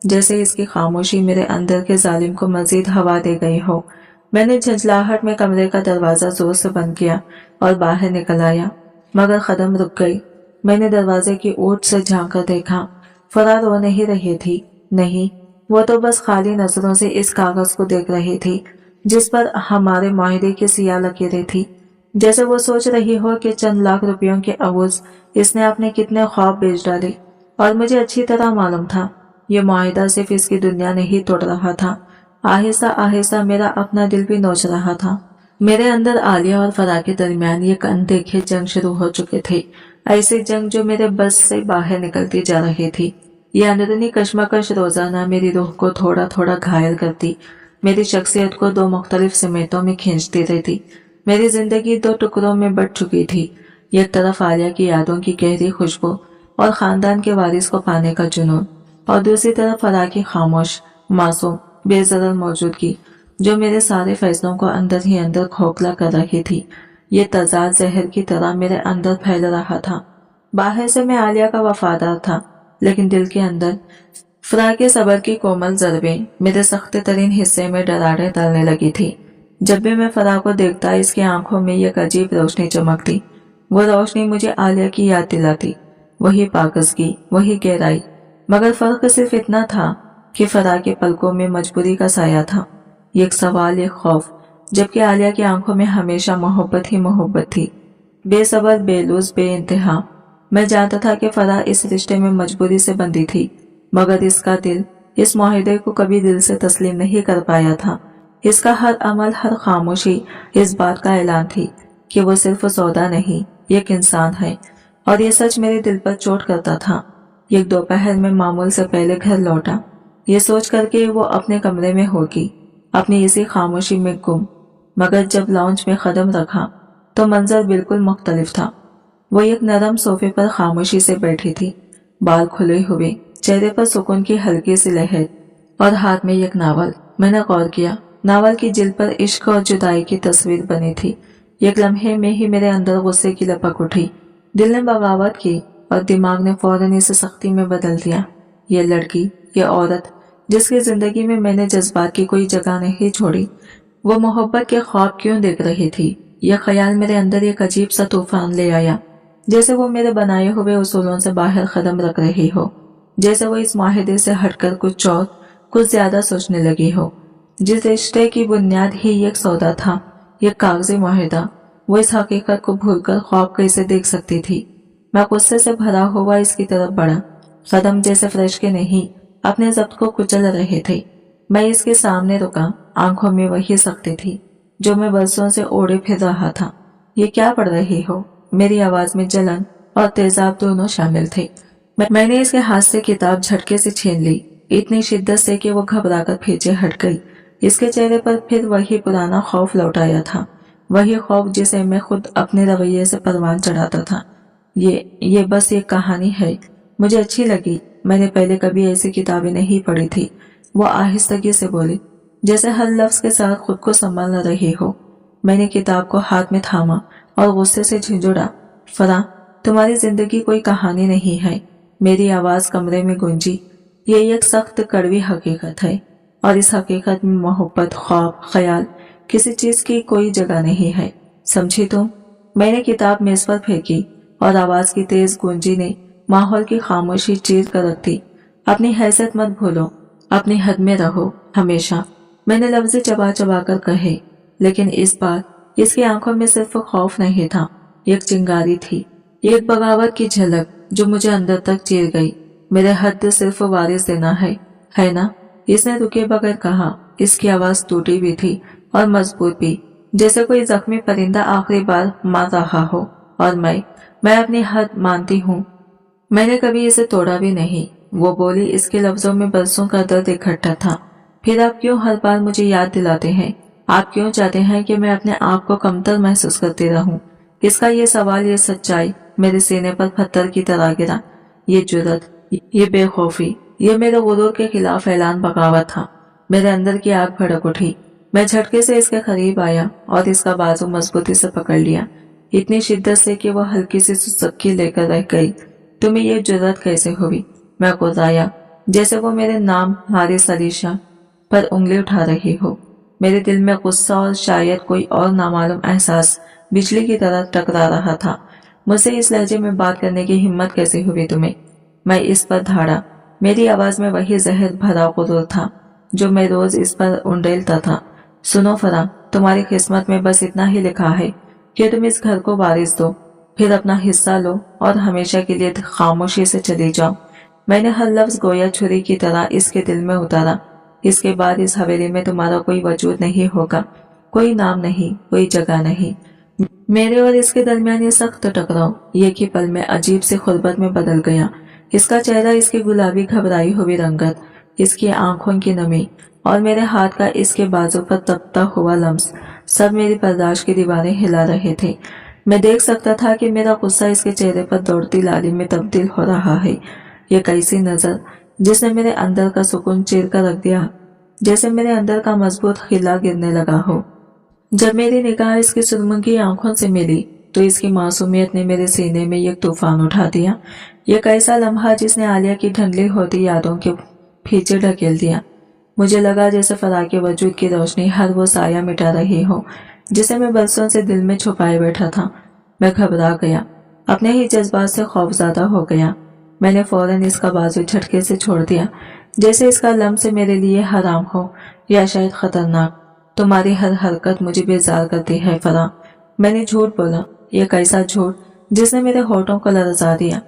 जैसे इसकी खामोशी मेरे अंदर के जालिम को मजीद हवा दे गई हो। मैंने झंझलाहट में कमरे का दरवाजा जोर से बंद किया और बाहर निकल आया, मगर कदम रुक गई। मैंने दरवाजे की ओट से झांक कर देखा। फराह रो नहीं रही थी, नहीं, वो तो बस खाली नजरों से इस कागज को देख रही थी जिस पर हमारे मुआहदे की सियाह लकीरें थी। जैसे वो सोच रही हो कि चंद लाख रुपयों के अवुज इसने अपने कितने ख्वाब बेच डाले। और मुझे अच्छी तरह मालूम था ये मुआहिदा सिर्फ इसकी दुनिया नहीं तोड़ रहा था, आहिस्ता आहिस्ता मेरा अपना दिल भी नोच रहा था। मेरे अंदर आलिया और फराह के दरमियान ये अनदेखे जंग शुरू हो चुके थे, ऐसी जंग जो मेरे बस से बाहर निकलती जा रही थी। ये अंदरूनी कश्मकश रोजाना मेरी रूह को थोड़ा थोड़ा घायल करती, मेरी शख्सियत को दो मुख्तलिफ सिमतों में खींचती रहती। मेरी जिंदगी दो टुकड़ों में बट चुकी थी। एक तरफ आलिया की यादों की गहरी खुशबू और खानदान के वारिस को पाने का जुनून, और दूसरी तरफ फरा की खामोश, मासूम, बेजरर मौजूदगी जो मेरे सारे फैसलों को अंदर ही अंदर खोखला कर रही थी। ये तजाद जहर की तरह मेरे अंदर फैल रहा था। बाहर से मैं आलिया का वफादार था, लेकिन दिल के अंदर फरा के सबर की कोमल ज़रबें मेरे सख्त तरीन हिस्से में डरारे डालने लगी थी। जब भी मैं फरा को देखता, इसकी आंखों में एक अजीब रोशनी चमकती। वो रोशनी मुझे आलिया की याद दिलाती। वही पाकिज़गी, वही गहराई, मगर फर्क सिर्फ इतना था कि फरा के पलकों में मजबूरी का साया था, एक सवाल, एक खौफ, जबकि आलिया की आंखों में हमेशा मोहब्बत ही मोहब्बत थी, बेसब्र, बेलूज, बेइंतहा। मैं जानता था कि फरा इस रिश्ते में मजबूरी से बंधी थी, मगर इसका दिल इस मुआहदे को कभी दिल से तस्लीम नहीं कर पाया था। इसका हर अमल, हर खामोशी इस बात का ऐलान थी कि वो सिर्फ सौदा नहीं, एक इंसान है। और ये सच मेरे दिल पर चोट करता था। एक दोपहर में मामूल से पहले घर लौटा, ये सोच कर के वो अपने कमरे में होगी, अपनी इसी खामोशी में गुम। मगर जब लॉन्च में कदम रखा तो मंजर बिल्कुल मुख्तलिफ था। वो एक नरम सोफे पर खामोशी से बैठी थी, बाल खुले हुए, चेहरे पर सुकून की हल्की सी लहर और हाथ में एक नावल। मैंने गौर किया, नावल की जिल्द पर इश्क और जुदाई की तस्वीर बनी थी। एक लम्हे में ही मेरे अंदर गुस्से की लपक उठी। दिल ने बगावत की और दिमाग ने फौरन इसे सख्ती में बदल दिया। ये लड़की, ये औरत जिसकी जिंदगी में मैंने जज्बात की कोई जगह नहीं छोड़ी, वो मोहब्बत के ख्वाब क्यों देख रही थी? यह ख्याल मेरे अंदर एक अजीब सा तूफान ले आया, जैसे वो मेरे बनाए हुए उसूलों से बाहर कदम रख रही हो, जैसे वो इस माहिदे से हटकर कुछ और, कुछ ज्यादा सोचने लगी हो। जिस रिश्ते की बुनियाद ही एक सौदा था, एक कागजी माहिदा, वो इस हकीकत को भूलकर ख्वाब कैसे देख सकती थी? मैं गुस्से से भरा हुआ इसकी तरफ बढ़ा, कदम जैसे फ्रेश के नहीं, अपने जब्त को कुचल रहे थे। मैं इसके सामने रुका, आंखों में वही सख्ती थी जो मैं बरसों से ओढ़े फिर रहा था। ये क्या पढ़ रही हो? मेरी आवाज में जलन और तेजाब दोनों शामिल थे। मैंने इसके हाथ से किताब झटके से छीन ली, इतनी शिद्दत से कि वो घबराकर पीछे हट गई। इसके चेहरे पर फिर वही पुराना खौफ लौट आया था, वही खौफ जिसे मैं खुद अपने रवैये से परवान चढ़ाता था। ये बस एक कहानी है, मुझे अच्छी लगी, मैंने पहले कभी ऐसी किताबें नहीं पढ़ी थी। वो आहिस्तगी से बोली, जैसे हर लफ्ज के साथ खुद को संभाल रही हो। मैंने किताब को हाथ में थामा और गुस्से से झिझुड़ा, फरा, तुम्हारी जिंदगी कोई कहानी नहीं है। मेरी आवाज कमरे में गूंजी, ये एक सख्त कड़वी हकीकत है, और इस हकीकत में मोहब्बत, ख्वाब, ख्याल, किसी चीज की कोई जगह नहीं है, समझी तुम? मैंने किताब मेज पर फेंकी और आवाज की तेज गूंजी ने माहौल की खामोशी चीर कर रख दी। अपनी हैसियत मत भूलो, अपनी हद में रहो हमेशा, मैंने लफ्ज़ चबा चबा कर कहे। लेकिन इस बार इसकी आंखों में सिर्फ खौफ नहीं था, एक चिंगारी थी, एक बगावत की झलक जो मुझे अंदर तक चीर गई। मेरे हद सिर्फ वारिस देना है ना? इसने रुके बगैर कहा। इसकी आवाज टूटी भी थी और मजबूत भी, जैसे कोई जख्मी परिंदा आखिरी बार मार रहा हो। और मैं अपनी हद मानती हूँ, मैंने कभी इसे तोड़ा भी नहीं। वो बोली, इसके लफ्जों में बरसों का दर्द इकट्ठा था। फिर आप क्यों हर बार मुझे याद दिलाते हैं? आप क्यों चाहते हैं कि मैं अपने आप को कमतर महसूस करती रहूं? इसका ये सवाल, ये सच्चाई मेरे सीने पर पत्थर की तरह गिरा। ये जुर्रत, ये बेखौफी, ये मेरे गुरूर के खिलाफ ऐलान बगावत था। मेरे अंदर की आग भड़क उठी। मैं झटके से इसके करीब आया और इसका बाजू मजबूती से पकड़ लिया, इतनी शिद्दत से कि वह हल्की सी सुसक्की लेकर रह गई। तुम्हें ये जुर्रत कैसे हुई? मैं गुर्राया, जैसे वो मेरे नाम हारिस अलीशा पर उंगली उठा रही हो। मेरे दिल में गुस्सा और शायद कोई और नामालूम एहसास बिजली की तरह टकरा रहा था। मुझसे इस लहजे में बात करने की हिम्मत कैसे हुई तुम्हें? मैं इस पर धाड़ा। मेरी आवाज में वही जहर भरा गुरूर था जो मैं रोज इस पर उंडेलता था। सुनो फरा, तुम्हारी किस्मत में बस इतना ही लिखा है कि तुम इस घर को वारिस दो, फिर अपना हिस्सा लो और हमेशा के लिए खामोशी से चली जाओ। मैंने हर लफ्ज गोया छुरी की तरह इसके दिल में उतारा। इसके बाद इस हवेली में तुम्हारा कोई वजूद नहीं होगा, कोई नाम नहीं, कोई जगह नहीं। मेरे और इसके दरमियान ये सख्त टकराव एक ही पल में अजीब सी खुरबत में बदल गया। इसका चेहरा, इसकी गुलाबी घबराई हुई रंगत, इसकी आंखों की नमी और मेरे हाथ का इसके बाजू पर तपता हुआ लम्स, सब मेरी बर्दाश्त की दीवारें हिला रहे थे। मैं देख सकता था कि मेरा गुस्सा इसके चेहरे पर दौड़ती लाली में तब्दील हो रहा है। ये कैसी नजर, जिसने मेरे अंदर का सुकून चीर कर रख दिया, जैसे मेरे अंदर का मजबूत किला गिरने लगा हो। जब मेरी निगाह इसकी सुरमगी आंखों से मिली तो इसकी मासूमियत ने मेरे सीने में एक तूफान उठा दिया। एक ऐसा लम्हा जिसने आलिया की धुंधली होती यादों के पीछे ढकेल दिया। मुझे लगा जैसे फराह के वजूद की रोशनी हर वो साया मिटा रही हो जिसे मैं बरसों से दिल में छुपाए बैठा था। मैं घबरा गया, अपने ही जज्बात से खौफज़दा हो गया। मैंने फौरन इसका बाजू झटके से छोड़ दिया, जैसे इसका लम्स मेरे लिए हराम हो या शायद खतरनाक। तुम्हारी हर हरकत मुझे बेजार करती है फराह। मैंने झूठ बोला, एक ऐसा झूठ जिसने मेरे होठों को लरजा दिया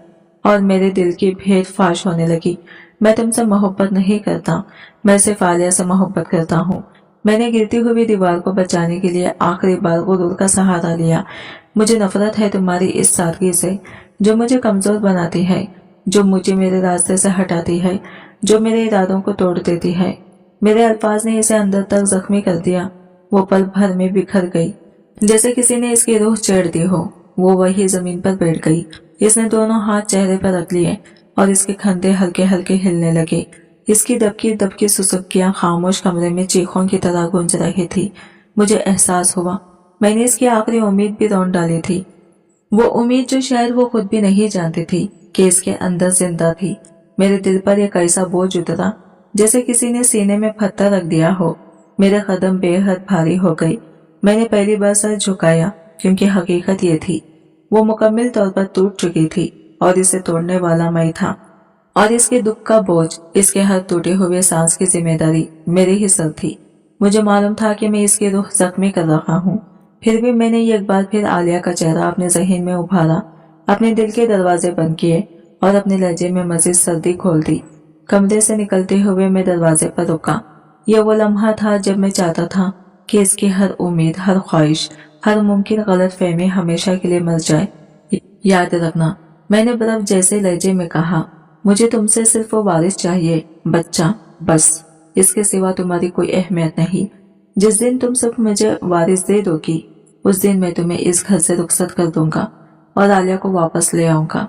और मेरे दिल की भेद फाश होने लगी। मैं तुमसे मोहब्बत नहीं करता, मैं सिर्फ आलिया से मोहब्बत करता हूँ। मैंने गिरती हुई दीवार को बचाने के लिए आखिरी बार गुरूर का सहारा लिया। मुझे नफरत है तुम्हारी इस सादगी से जो मुझे कमजोर बनाती है, जो मुझे मेरे रास्ते से हटाती है, जो मेरे इरादों को तोड़ देती है। मेरे अल्फाज ने इसे अंदर तक जख्मी कर दिया। वो पल भर में बिखर गई, जैसे किसी ने इसकी रूह चेड़ दी हो। वो वही जमीन पर बैठ गई। इसने दोनों हाथ चेहरे पर रख लिए और इसके कंधे हल्के हल्के हिलने लगे। इसकी दबकी दबकी सुसुकियां खामोश कमरे में चीखों की तरह गूंज रही थी। मुझे एहसास हुआ मैंने इसकी आखिरी उम्मीद भी तोड़ डाली थी। वो उम्मीद जो शायद वो खुद भी नहीं जानती थी कि इसके अंदर जिंदा थी। मेरे दिल पर एक ऐसा बोझ उतरा जैसे किसी ने सीने में पत्थर रख दिया हो। मेरे कदम बेहद भारी हो गई। मैंने पहली बार सर झुकाया क्योंकि हकीकत ये थी, वो मुकम्मल तौर पर टूट चुकी थी और इसे तोड़ने वाला मैं था। और इसके दुख का बोझ, इसके हर टूटे हुए सांस की जिम्मेदारी मेरे ही सर थी। मुझे मालूम था कि मैं इसकी रूह जख्मी कर रहा हूँ। फिर भी मैंने एक बार फिर आलिया का चेहरा अपने जहन में उभारा, अपने दिल के दरवाजे बंद किए और अपने लहजे में मजीद सर्दी खोल दी। कमरे से निकलते हुए मैं दरवाजे पर रुका। यह वो लम्हा था जब मैं चाहता था कि इसकी हर उम्मीद, हर ख्वाहिश, हर मुमकिन गलत फहमी हमेशा के लिए मर जाए। याद रखना, मैंने बर्फ जैसे लहजे में कहा, मुझे तुमसे सिर्फ वो वारिस चाहिए, बच्चा, बस। इसके सिवा तुम्हारी कोई अहमियत नहीं। जिस दिन तुम सिर्फ मुझे वारिस दे दोगी उस दिन मैं तुम्हें इस घर से रुखसत कर दूंगा और आलिया को वापस ले आऊंगा।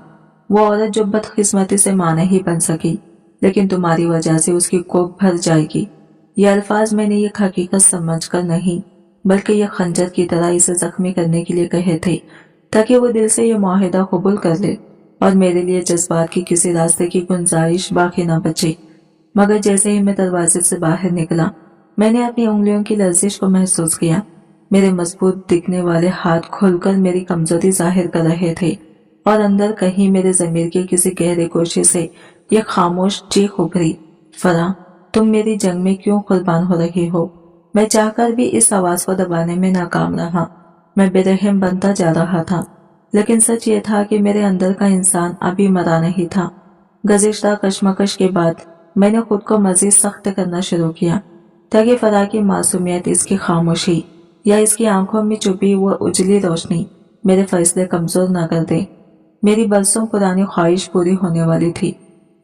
वो औरत जो बदकिस्मती से मां नहीं बन सकी, लेकिन तुम्हारी वजह से उसकी कोख भर जाएगी। ये अल्फाज मैंने ये हकीकत समझकर नहीं बल्कि ये खंजर की तरह इसे जख्मी करने के लिए कहे थे, ताकि वो दिल से ये मुआहिदा कबूल कर ले और मेरे लिए जज्बात की किसी रास्ते की गुंजाइश बाकी न बचे। मगर जैसे ही मैं दरवाजे से बाहर निकला, मैंने अपनी उंगलियों की लर्जिश को महसूस किया। मेरे मजबूत दिखने वाले हाथ खुलकर मेरी कमजोरी जाहिर कर रहे थे और अंदर कहीं मेरे ज़मीर के किसी गहरे गोशे से यह खामोश चीख उभरी, फराह, तुम मेरी जंग में क्यों कुर्बान हो रही हो? मैं चाहकर भी इस आवाज को दबाने में नाकाम रहा। मैं बेरहम बनता जा रहा था, लेकिन सच ये था कि मेरे अंदर का इंसान अभी मरा नहीं था। गुज़िश्ता कशमकश के बाद मैंने खुद को मजीद सख्त करना शुरू किया ताकि फराह की मासूमियत, इसकी खामोशी या इसकी आंखों में छुपी वो उजली रोशनी मेरे फैसले कमजोर न कर दे। मेरी बरसों पुरानी ख्वाहिश पूरी होने वाली थी।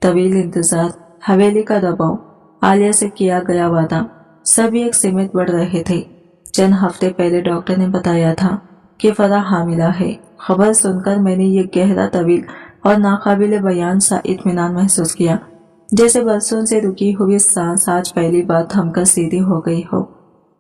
तवील इंतजार, हवेली का दबाव, आलिया से किया गया वादा, सभी एक सिमट बढ़ रहे थे। चंद हफ्ते पहले डॉक्टर ने बताया था कि फराह हामिला है। खबर सुनकर मैंने ये गहरा, तवील और नाकाबिले बयान सा इत्मीनान महसूस किया, जैसे बरसों से रुकी हुई सांस आज पहली बार थमकर सीधी हो गई हो।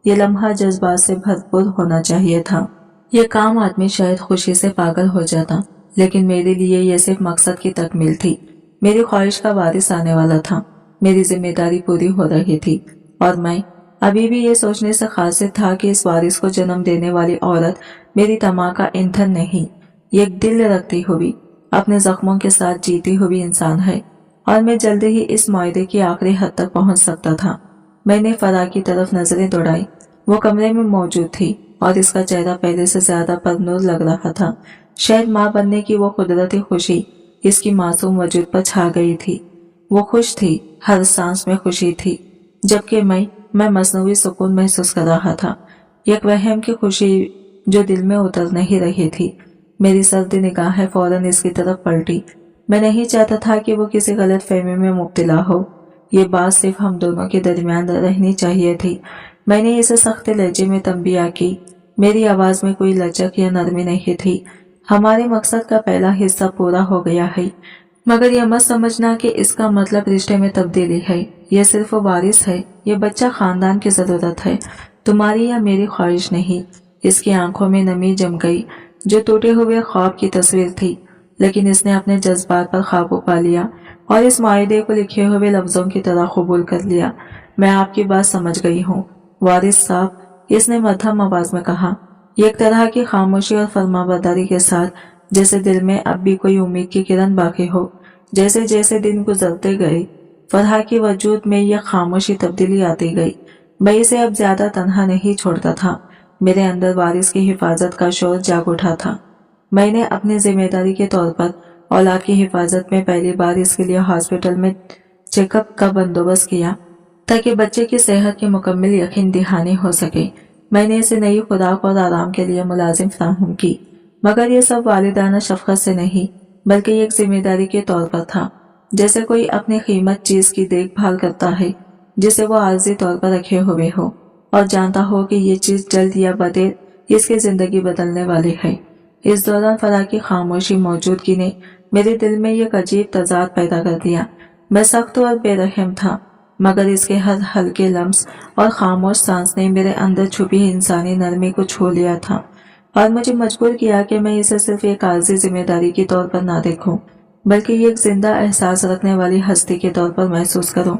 ये लम्हा जज्बात से भरपूर होना चाहिए था। ये काम आदमी शायद खुशी से पागल हो जाता, लेकिन मेरे लिए यह सिर्फ मकसद की तकमील थी। मेरी ख्वाहिश का वारिस आने वाला था, मेरी जिम्मेदारी पूरी हो रही थी और मैं अभी भी ये सोचने से खासिर था कि इस वारिस को जन्म देने वाली औरत मेरी तमा का ईंधन नहीं, ये एक दिल रखती हुई, अपने जख्मों के साथ जीती हुई इंसान है और मैं जल्दी ही इस मुआहदे की आखिरी हद तक पहुंच सकता था। मैंने फराह की तरफ नजरें दौड़ाई। वो कमरे में मौजूद थी और इसका चेहरा पहले से ज्यादा परनूर लग रहा था। शायद माँ बनने की वो कुदरती खुशी इसकी मासूम वजूद पर छा गई थी। वो खुश थी, हर सांस में खुशी थी, जबकि मैं मसनूई सुकून महसूस कर रहा था। एक वहम की खुशी जो दिल में उतर नहीं रही थी। मेरी सर्दी निगाहें फौरन इसकी तरफ पलटी। मैं नहीं चाहता था कि वो किसी गलत फहमी में मुब्तला हो। ये बात सिर्फ हम दोनों के दरमियान रहनी चाहिए थी। मैंने इसे सख्त लहजे में तंबिया की। मेरी आवाज में कोई लचक या नरमी नहीं थी। हमारे मकसद का पहला हिस्सा पूरा हो गया है। मगर यह मत समझना कि इसका मतलब रिश्ते में तब्दीली है। यह सिर्फ वारिस है। यह बच्चा खानदान की जरूरत है, तुम्हारी या मेरी ख्वाहिश नहीं। इसकी आंखों में नमी जम गई जो टूटे हुए ख्वाब की तस्वीर थी, लेकिन इसने अपने जज्बात पर काबू पा लिया और इस मायदे को लिखे हुए लफ्जों की तरह कबूल कर लिया। मैं आपकी बात समझ गई हूँ वारिस साहब, इसने मध्यम आवाज में कहा, एक तरह की खामोशी और फरमाबरदारी के साथ, जैसे दिल में अब भी कोई उम्मीद की किरण बाकी हो। जैसे जैसे दिन गुजरते गए फरहा की वजूद में यह खामोशी तब्दीली आती गई। मैं इसे अब ज्यादा तन्हा नहीं छोड़ता था। मेरे अंदर वारिस की हिफाजत का शोर जाग उठा था। मैंने अपनी जिम्मेदारी के तौर पर औलाद की हिफाजत में पहली बार इसके लिए हॉस्पिटल में चेकअप का बंदोबस्त किया ताकि बच्चे की सेहत की मुकम्मल यकीन दहानी हो सके। मैंने इसे नई खुराक और आराम के लिए मुलाजिम फराहम की, मगर यह सब वालिदाना शफकत से नहीं बल्कि एक जिम्मेदारी के तौर पर था, जैसे कोई अपनी कीमत चीज की देखभाल करता है जिसे वो आर्जी तौर पर रखे हुए हो और जानता हो कि ये चीज जल्द या बदेर इसकी जिंदगी बदलने वाली है। इस दौरान फराह की खामोशी मौजूदगी ने मेरे दिल में एक अजीब तजाद पैदा कर दिया। मैं सख्त और बेरहम था, मगर इसके हर हल्के लम्स और खामोश सांस ने मेरे अंदर छुपी इंसानी नरमी को छू लिया था और मुझे मजबूर किया कि मैं इसे सिर्फ एक आर्जी जिम्मेदारी के तौर पर ना देखूं, बल्कि एक जिंदा एहसास रखने वाली हस्ती के तौर पर महसूस करूं।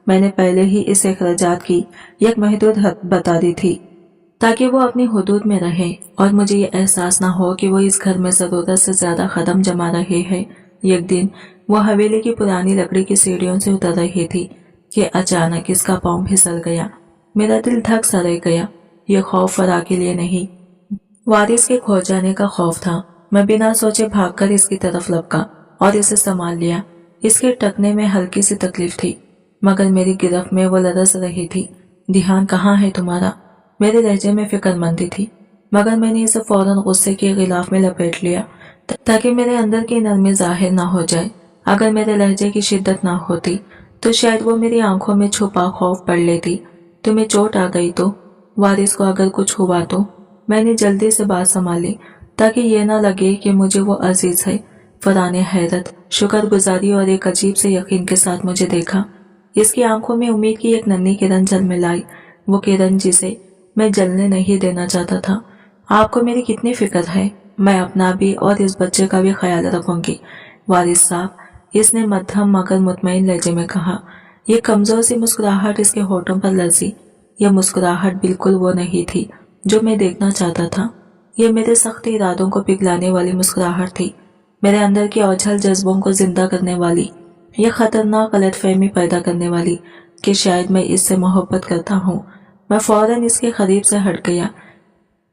मैंने पहले ही इस अखराजात की एक महदूद हद बता दी थी ताकि वो अपनी हुदूद में रहे और मुझे ये एहसास ना हो कि वो इस घर में जरूरत से ज्यादा कदम जमा रहे हैं। एक दिन वो हवेली की पुरानी लकड़ी की सीढ़ियों से उतर रही थी कि अचानक इसका पांव फिसल गया। मेरा दिल धक सा रह गया। ये खौफ फराह के लिए नहीं, वारिस के खो जाने का खौफ था। मैं बिना सोचे भागकर इसकी तरफ लपका और इसे संभाल लिया। इसके टकने में हल्की सी तकलीफ थी, मगर मेरी गिरफ्त में वो लरस रही थी। ध्यान कहाँ है तुम्हारा? मेरे लहजे में फिक्रमंदी थी, मगर मैंने इसे फौरन गुस्से के गिलाफ में लपेट लिया ताकि मेरे अंदर की नरमी जाहिर ना हो जाए। अगर मेरे लहजे की शिद्दत ना होती तो शायद वो मेरी आंखों में छुपा खौफ पढ़ लेती। तुम्हें चोट आ गई तो? वारिस को अगर कुछ हुआ तो? मैंने जल्दी से बात संभाली ताकि ये ना लगे कि मुझे वो अजीज है। फराह ने हैरत, शुक्रगुजारी और एक अजीब से यकीन के साथ मुझे देखा। इसकी आंखों में उम्मीद की एक नन्ही किरण झलमिलाई, वो किरण जिसे मैं जलने नहीं देना चाहता था। आपको मेरी कितनी फिक्र है। मैं अपना भी और इस बच्चे का भी ख्याल रखूंगी वारिस साहब, इसने मध्यम मगर मुतमईन लहजे में कहा। ये कमजोर सी मुस्कुराहट इसके होठों पर लरजी। यह मुस्कुराहट बिल्कुल वो नहीं थी जो मैं देखना चाहता था। यह मेरे सख्त इरादों को पिघलाने वाली मुस्कुराहट थी, मेरे अंदर के ओझल जज्बों को जिंदा करने वाली, यह खतरनाक गलतफहमी पैदा करने वाली कि शायद मैं इससे मोहब्बत करता हूँ। मैं फौरन इसके करीब से हट गया,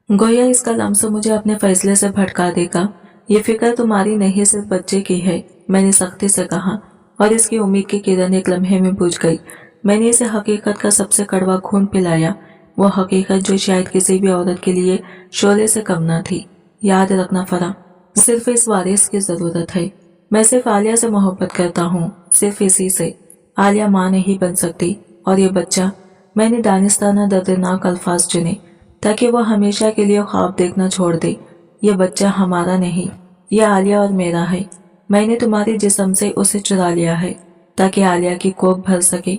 गोया इसका लम्स मुझे अपने फैसले से भटका देगा। ये फिक्र तुम्हारी नहीं, सिर्फ बच्चे की है, मैंने सख्ती से कहा, और इसकी उम्मीद की किरण एक लम्हे में बुझ गई। मैंने इसे हकीकत का सबसे कड़वा खून पिलाया, वो हकीकत जो शायद किसी भी औरत के लिए शोले से कम ना थी। याद रखना फराह, सिर्फ इस वारिस की जरूरत है। मैं सिर्फ आलिया से मोहब्बत करता हूँ, सिर्फ इसी से। आलिया माँ नहीं बन सकती, और ये बच्चा, मैंने दानिस्ताना दर्दनाक अल्फाज चुने ताकि वो हमेशा के लिए ख्वाब देखना छोड़ दे। ये बच्चा हमारा नहीं, ये आलिया और मेरा है। मैंने तुम्हारे जिस्म से उसे चुरा लिया है ताकि आलिया की कोख भर सके।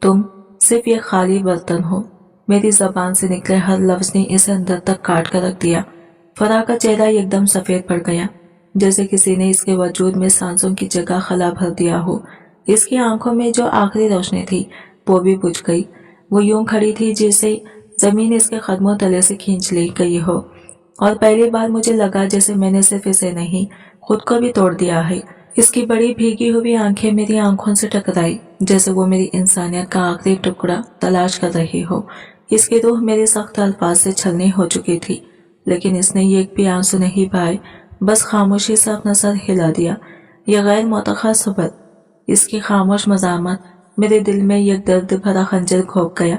तुम सिर्फ ये खाली बर्तन हो। मेरी जबान से निकले हर लफ्ज ने इसे अंदर तक काट कर रख दिया। फराह का चेहरा एकदम सफेद पड़ गया, जैसे किसी ने इसके वजूद में सांसों की जगह खला भर दिया हो। इसकी आंखों में जो आखिरी रोशनी थी वो भी बुझ गई। वो यूं खड़ी थी जैसे जमीन इसके कदमों तले से खींच ली गई हो, और पहली बार मुझे लगा जैसे मैंने सिर्फ इसे नहीं, खुद को भी तोड़ दिया है। इसकी बड़ी भीगी हुई आंखें मेरी आंखों से टकराई, जैसे वो मेरी इंसानियत का आखिरी टुकड़ा तलाश कर रही हो। इसकी रूह मेरे सख्त अल्फाज से छलनी हो चुकी थी, लेकिन इसने एक भी आंसू नहीं बहाए, बस खामोशी से अपना सर हिला दिया। यह गैर मुतखा सबर, इसकी खामोश मजामत मेरे दिल में एक दर्द भरा खंजर घोंप गया।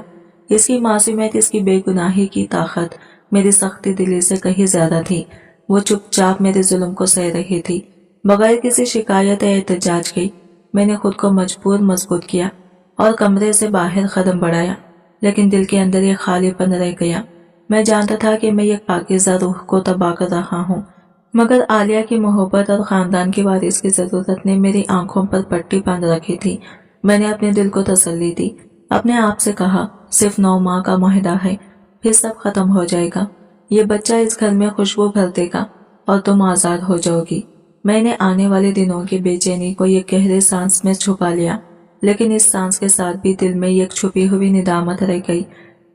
इसकी मासूमियत, इसकी बेगुनाही की ताकत मेरी सख्ती दिली से कहीं ज्यादा थी। वो चुपचाप मेरे जुल्म को सह रही थी, बगैर किसी शिकायत या एहतजाज के। मैंने खुद को मजबूर मजबूत किया और कमरे से बाहर कदम बढ़ाया, लेकिन दिल के अंदर एक खालीपन रह गया। मैं जानता था कि मैं एक पाकीज़ा रूह को तबाह कर रहा हूँ, मगर आलिया की मोहब्बत और खानदान की वारिस की जरूरत ने मेरी आंखों पर पट्टी बांध रखी थी। मैंने अपने दिल को तसल्ली दी, अपने आप से कहा सिर्फ 9 माह का मुआहदा है, फिर सब खत्म हो जाएगा। ये बच्चा इस घर में खुशबू भर देगा और तुम आजाद हो जाओगी। मैंने आने वाले दिनों की बेचैनी को एक गहरे सांस में छुपा लिया, लेकिन इस सांस के साथ भी दिल में एक छुपी हुई निदामत रह गई।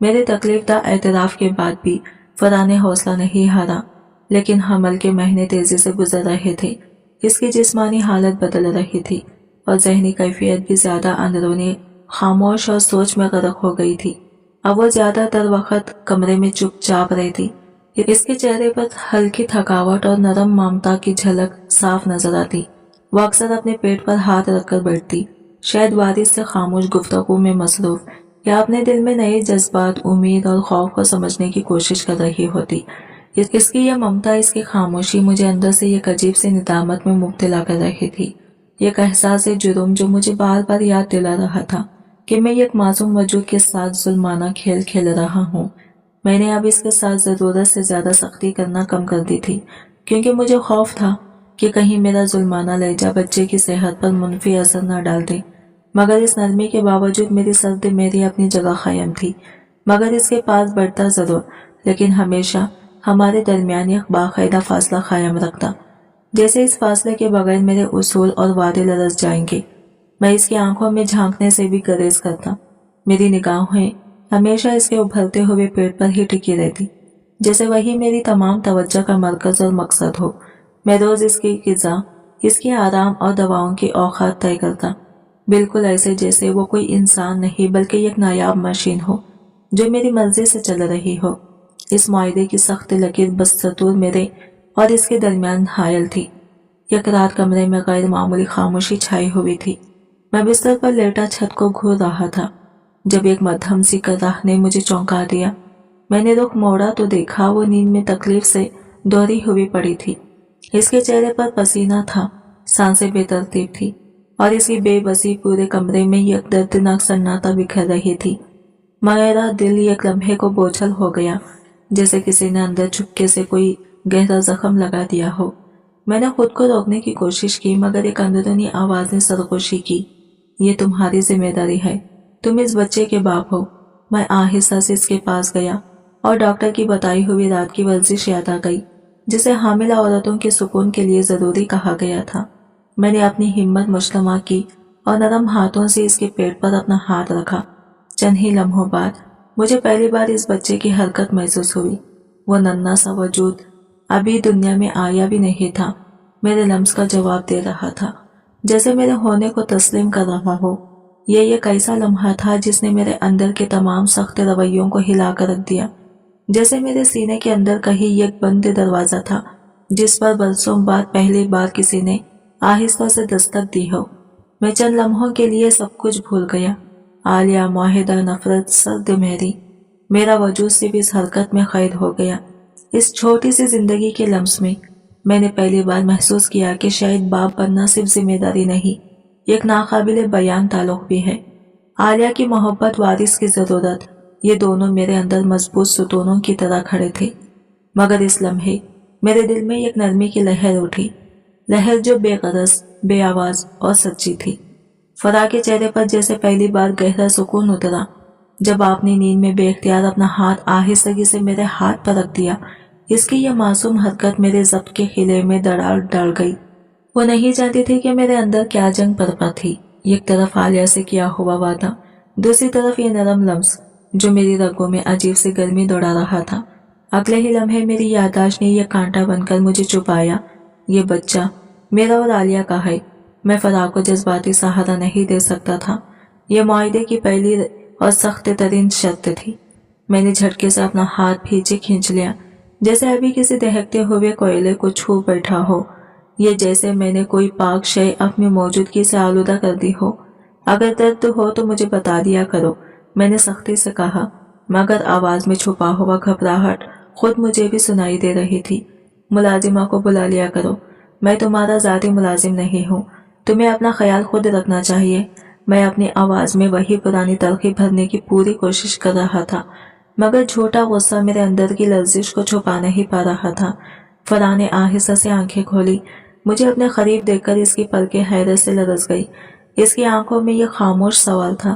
मेरे तकलीफदा एतराफ के बाद भी फरहान ने हौसला नहीं हारा, लेकिन हमल के महीने तेजी से गुजर रहे थे। इसकी जिस्मानी हालत बदल रही थी और जहनी कैफियत भी ज्यादा अंदरूनी खामोश और सोच में गर्क हो गई थी। अब वो ज्यादातर वक्त कमरे में चुपचाप रहती। इसके चेहरे पर हल्की थकावट और नरम ममता की झलक साफ नजर आती। वो अक्सर अपने पेट पर हाथ रखकर बैठती, शायद वारिस से खामोश गुफ्तगू में मसरूफ या अपने दिल में नए जज्बात, उम्मीद और खौफ को समझने की कोशिश कर रही होती। इसकी यह ममता, इसकी खामोशी मुझे अंदर से एक अजीब सी निदामत में मुब्तला कर रही थी। एक एहसास जुर्म जो मुझे बार बार याद दिला रहा था कि मैं एक मासूम वजूद के साथ जुल्माना खेल खेल रहा हूँ। मैंने अब इसके साथ जरूरत से ज्यादा सख्ती करना कम कर दी थी, क्योंकि मुझे खौफ था कि कहीं मेरा जुल्माना लहजा बच्चे की सेहत पर मुनफी असर न डाल दे। मगर इस नरमी के बावजूद मेरी सर्द मेरी अपनी जगह कायम थी। मगर इसके पास बढ़ता जरूर, लेकिन हमेशा हमारे दरमियान एक बाकायदा फासला कायम रखता, जैसे इस फासले के बगैर मेरे उसूल और वादे लरस जाएंगे। मैं इसकी आंखों में झांकने से भी गुरेज करता। मेरी निगाहें हमेशा इसके उभरते हुए पेट पर ही टिकी रहती, जैसे वही मेरी तमाम तवज्जो का मरकज और मकसद हो। मैं रोज इसकी ग़िज़ा, इसके आराम और दवाओं की औकात तय करता, बिल्कुल ऐसे जैसे वो कोई इंसान नहीं बल्कि एक नायाब मशीन हो जो मेरी मर्जी से चल रही हो। इस मुआहदे की सख्त लकीर बदस्तूर मेरे और इसके दरमियान हायल थी। एक रात कमरे में गैर मामूली खामोशी छाई हुई थी। मैं बिस्तर पर लेटा छत को घूर रहा था जब एक मध्यम सी कराह ने मुझे चौंका दिया। मैंने रुख मोड़ा तो देखा वो नींद में तकलीफ से दोहरी हुई पड़ी थी। इसके चेहरे पर पसीना था, सांसें बेतरतीब थी और इसकी बेबसी पूरे कमरे में एक दर्दनाक सन्नाटा बिखर रही थी। मेरा दिल एक लम्हे को बोझल हो गया, जैसे किसी ने अंदर चुपके से कोई गहरा जख्म लगा दिया हो। मैंने खुद को रोकने की कोशिश की, मगर एक अंदरूनी आवाज ने सरगोशी की, ये तुम्हारी जिम्मेदारी है, तुम इस बच्चे के बाप हो। मैं आहिस्ता से इसके पास गया और डॉक्टर की बताई हुई रात की वर्जिश याद आ गई, जिसे हामिला औरतों के सुकून के लिए जरूरी कहा गया था। मैंने अपनी हिम्मत मुश्तमा की और नरम हाथों से इसके पेट पर अपना हाथ रखा। चंद ही लम्हों बाद मुझे पहली बार इस बच्चे की हरकत महसूस हुई। वो नन्हा सा वजूद अभी दुनिया में आया भी नहीं था, मेरे लम्स का जवाब दे रहा था, जैसे मेरे होने को तस्लीम कर रहा हो। ये एक ऐसा लम्हा था जिसने मेरे अंदर के तमाम सख्त रवैयों को हिला कर रख दिया, जैसे मेरे सीने के अंदर कहीं एक बंद दरवाजा था जिस पर बरसों बाद पहली बार किसी ने आहिस्ता से दस्तक दी हो। मैं चंद लम्हों के लिए सब कुछ भूल गया। आलिया, मुआहिदा, नफरत, सर्द मेरी, मेरा वजूद सिर्फ इस हरकत में कैद हो गया। इस छोटी सी जिंदगी के लम्स में मैंने पहली बार महसूस किया कि शायद बाप बनना सिर्फ जिम्मेदारी नहीं, एक नाकाबिले बयान ताल्लुक भी है। आलिया की मोहब्बत, वारिस की जरूरत, ये दोनों मेरे अंदर मजबूत सुतूनों की तरह खड़े थे। मगर इस लम्हे मेरे दिल में एक नरमी की लहर उठी, लहर जो बेगरज, बेआवाज और सच्ची थी। फराह के चेहरे पर जैसे पहली बार गहरा सुकून उतरा जब आपने नींद में बेख्तियार अपना हाथ आहिस्तगी से मेरे हाथ पर रख दिया। इसकी यह मासूम हरकत मेरे ज़ब्त के खिले में दरार डाल गई। वो नहीं जानती थी कि मेरे अंदर क्या जंग बरपा थी। एक तरफ आलिया से किया हुआ वादा, दूसरी तरफ ये नरम लम्स जो मेरी रगों में अजीब सी गर्मी दौड़ा रहा था। अगले ही लम्हे मेरी याददाश्त ने यह कांटा बनकर मुझे चुपाया। ये बच्चा मेरा और आलिया का है। मैं फराह को जज्बाती सहारा नहीं दे सकता था। यह मुआहदे की पहली और सख्त तरीन शर्त थी। मैंने झटके से अपना हाथ पीछे खींच लिया, जैसे अभी किसी दहकते हुए कोयले को छू बैठा हो। ये जैसे मैंने कोई पाक शय अपनी मौजूदगी से आलूदा कर दी हो। अगर दर्द हो तो मुझे बता दिया करो, मैंने सख्ती से कहा, मगर आवाज में छुपा हुआ घबराहट खुद मुझे भी सुनाई दे रही थी। मुलाजिमा को बुला लिया करो, मैं तुम्हारा ज़ाती मुलाजिम नहीं हूँ, तुम्हें अपना ख्याल खुद रखना चाहिए। मैं अपनी आवाज में वही पुरानी तलखी भरने की पूरी कोशिश कर रहा था, मगर झूठा गुस्सा मेरे अंदर की लर्जिश को छुपा नहीं पा रहा था। فرا نے آہستہ سے آنکھیں کھولی۔ مجھے اپنے قریب دیکھ کر اس کی پلکیں حیرت سے لرز گئی۔ اس کی آنکھوں میں یہ خاموش سوال تھا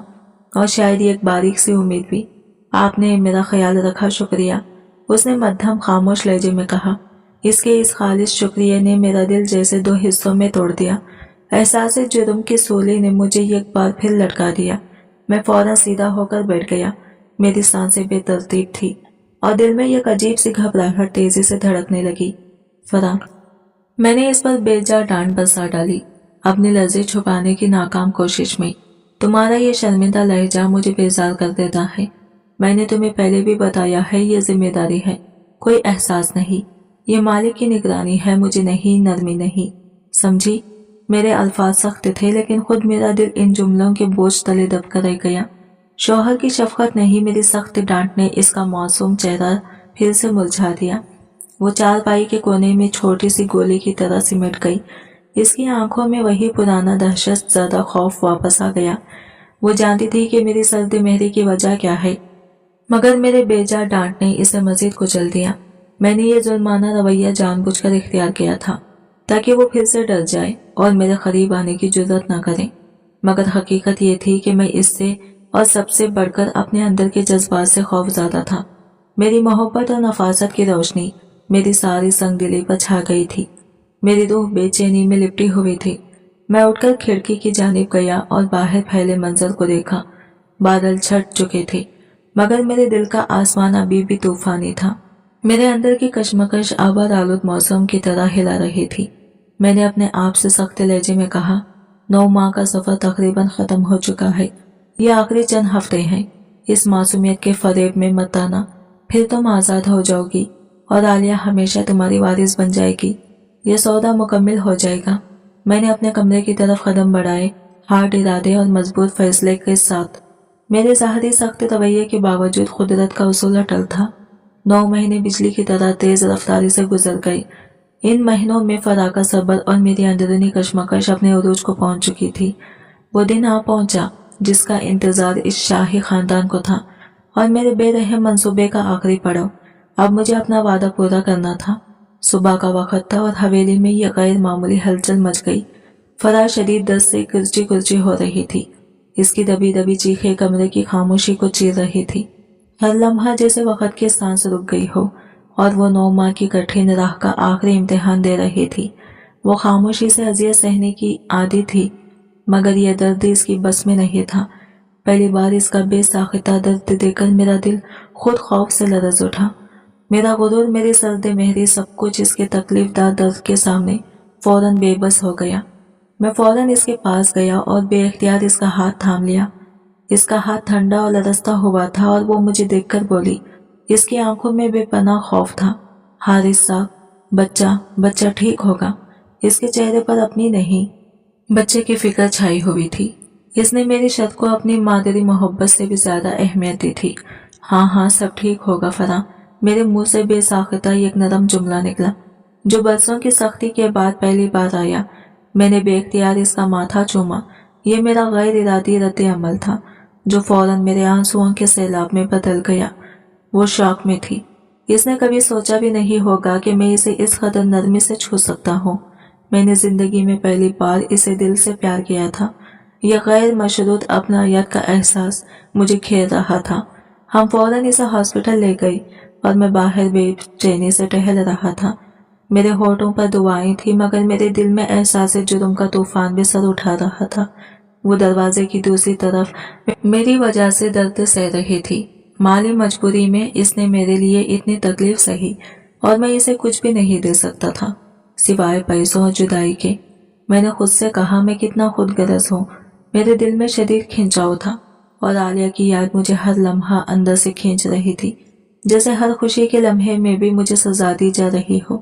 اور شاید ایک باریک سی امید بھی۔ آپ نے میرا خیال رکھا، شکریہ، اس نے مدھم خاموش لہجے میں کہا۔ اس کے اس خالص شکریہ نے میرا دل جیسے دو حصوں میں توڑ دیا۔ احساس جرم کی سولی نے مجھے ایک بار پھر لٹکا دیا۔ میں فوراً سیدھا ہو کر بیٹھ گیا۔ میری سانسیں بے ترتیب تھی اور دل میں ایک عجیب سی گھبراہٹ تیزی سے دھڑکنے لگی۔ فرا، میں نے اس پر بے جا ڈانٹ برسا ڈالی، اپنی لرزیں چھپانے کی ناکام کوشش میں۔ تمہارا یہ شرمندہ لہجہ مجھے بیزار کر دیتا ہے۔ میں نے تمہیں پہلے بھی بتایا ہے، یہ ذمہ داری ہے، کوئی احساس نہیں۔ یہ مالک کی نگرانی ہے، مجھے نہیں، نرمی نہیں، سمجھی؟ میرے الفاظ سخت تھے لیکن خود میرا دل ان جملوں کے بوجھ تلے دب کر رہ گیا۔ شوہر کی شفقت نہیں، میری سخت ڈانٹ نے اس کا معصوم چہرہ پھر سے مرجھا دیا۔ وہ چارپائی کے کونے میں چھوٹی سی گولی کی طرح سمٹ گئی۔ اس کی آنکھوں میں وہی پرانا دہشت زدہ خوف واپس آ گیا۔ وہ جانتی تھی کہ میری سرد مہری کی وجہ کیا ہے، مگر میرے بے جا ڈانٹ نے اسے مزید کچل دیا۔ میں نے یہ ظلمانہ رویہ جان بوجھ کر اختیار کیا تھا تاکہ وہ پھر سے ڈر جائے اور میرے قریب آنے کی جرات نہ کرے، مگر حقیقت یہ تھی کہ میں اس سے اور سب سے بڑھ کر اپنے اندر کے جذبات سے خوف زدہ تھا۔ میری محبت اور نفاست کی روشنی میری ساری سنگ دلی پر چھا گئی تھی۔ میری روح بے چینی میں لپٹی ہوئی تھی۔ میں اٹھ کر کھڑکی کی جانب گیا اور باہر پھیلے منظر کو دیکھا۔ بادل چھٹ چکے تھے مگر میرے دل کا آسمان ابھی بھی طوفانی تھا۔ میرے اندر کی کشمکش آباد آلود موسم کی طرح ہلا رہی تھی۔ میں نے اپنے آپ سے سخت لہجے میں کہا، 9 ماہ کا سفر تقریباً ختم ہو چکا ہے، یہ آخری چند ہفتے ہیں، اس معصومیت کے فریب میں مت آنا، پھر تم آزاد ہو جاؤ گی اور عالیہ ہمیشہ تمہاری وارث بن جائے گی، یہ سودا مکمل ہو جائے گا۔ میں نے اپنے کمرے کی طرف قدم بڑھائے، ہارڈ ارادے اور مضبوط فیصلے کے ساتھ۔ میرے ظاہری سخت رویے کے باوجود قدرت کا اصول اٹل تھا۔ 9 مہینے بجلی کی طرح تیز رفتاری سے گزر گئے۔ ان مہینوں میں فرا کا صبر اور میری اندرونی کشمکش اپنے عروج کو پہنچ چکی تھی۔ وہ دن آ پہنچا جس کا انتظار اس شاہی خاندان کو تھا اور میرے بے رحم منصوبے کا آخری پڑاؤ۔ اب مجھے اپنا وعدہ پورا کرنا تھا۔ صبح کا وقت تھا اور حویلی میں یہ غیر معمولی ہلچل مچ گئی۔ فرا شدید دست سے کرچی کرچی ہو رہی تھی۔ اس کی دبی دبی چیخیں کمرے کی خاموشی کو چیر رہی تھی۔ ہر لمحہ جیسے وقت کی سانس رک گئی ہو اور وہ 9 ماہ کی کٹھن راہ کا آخری امتحان دے رہی تھی۔ وہ خاموشی سے اذیت سہنے کی عادی تھی مگر یہ درد اس کی بس میں نہیں تھا۔ پہلی بار اس کا بے ساختہ درد دیکھ کر میرا دل خود خوف سے لرز اٹھا۔ میرا غرور، میری سرد مہری، سب کچھ اس کے تکلیف دہ درد کے سامنے فوراً بے بس ہو گیا۔ میں فوراً اس کے پاس گیا اور بے اختیار اس کا ہاتھ تھام لیا۔ اس کا ہاتھ ٹھنڈا اور لرزتا ہوا تھا اور وہ مجھے دیکھ کر بولی۔ اس کی آنکھوں میں بے پناہ خوف تھا۔ حارث صاحب، بچہ ٹھیک ہوگا۔ اس کے چہرے پر اپنی نہیں، بچے کی فکر چھائی ہوئی تھی۔ اس نے میری شرط کو اپنی مادری محبت سے بھی زیادہ اہمیت دی تھی۔ ہاں سب ٹھیک ہوگا فرا۔ میرے منہ سے بے ساختہ ایک نرم جملہ نکلا جو برسوں کی سختی کے بعد پہلی بار آیا۔ میں نے بے اختیار اس کا ماتھا چوما۔ یہ میرا غیر ارادی رد عمل تھا جو فوراً میرے آنسوؤں کے سیلاب میں بدل گیا۔ وہ شوق میں تھی۔ اس نے کبھی سوچا بھی نہیں ہوگا کہ میں اسے اس قدر نرمی سے چھو سکتا ہوں۔ میں نے زندگی میں پہلی بار اسے دل سے پیار کیا تھا۔ یہ غیر مشروط اپنائیت کا احساس مجھے گھیر رہا تھا۔ ہم فوراً اسے ہاسپٹل لے گئے اور میں باہر بے چینی سے ٹہل رہا تھا۔ میرے ہونٹوں پر دعائیں تھیں مگر میرے دل میں احساس جرم کا طوفان بھی سر اٹھا رہا تھا۔ وہ دروازے کی دوسری طرف میری وجہ سے درد سہ رہی تھی۔ مالی مجبوری میں اس نے میرے لیے اتنی تکلیف سہی اور میں اسے کچھ بھی نہیں دے سکتا تھا سوائے پیسوں اور جدائی کے۔ میں نے خود سے کہا میں کتنا خود غرض ہوں۔ میرے دل میں شدید کھنچاؤ تھا اور عالیہ کی یاد مجھے ہر لمحہ اندر سے کھینچ رہی تھی، جیسے ہر خوشی کے لمحے میں بھی مجھے سزا دی جا رہی ہو۔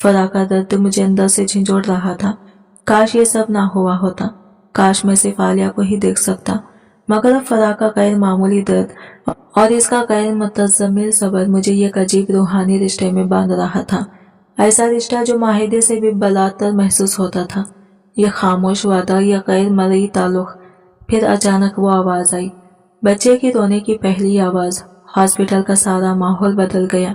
فرا کا درد مجھے اندر سے جھنجھوڑ رہا تھا۔ کاش یہ سب نہ ہوا ہوتا، کاش میں صرف عالیہ کو ہی دیکھ سکتا، مگر اب فرا کا غیر معمولی درد اور اس کا غیر متزمل صبر مجھے ایک عجیب روحانی رشتے میں باندھ رہا تھا، ایسا رشتہ جو معاہدے سے بھی بلاتر محسوس ہوتا تھا۔ یہ خاموش وعدہ، یہ غیر مرئی تعلق۔ پھر اچانک وہ آواز آئی، بچے کی رونے کی پہلی آواز۔ ہاسپٹل کا سارا ماحول بدل گیا۔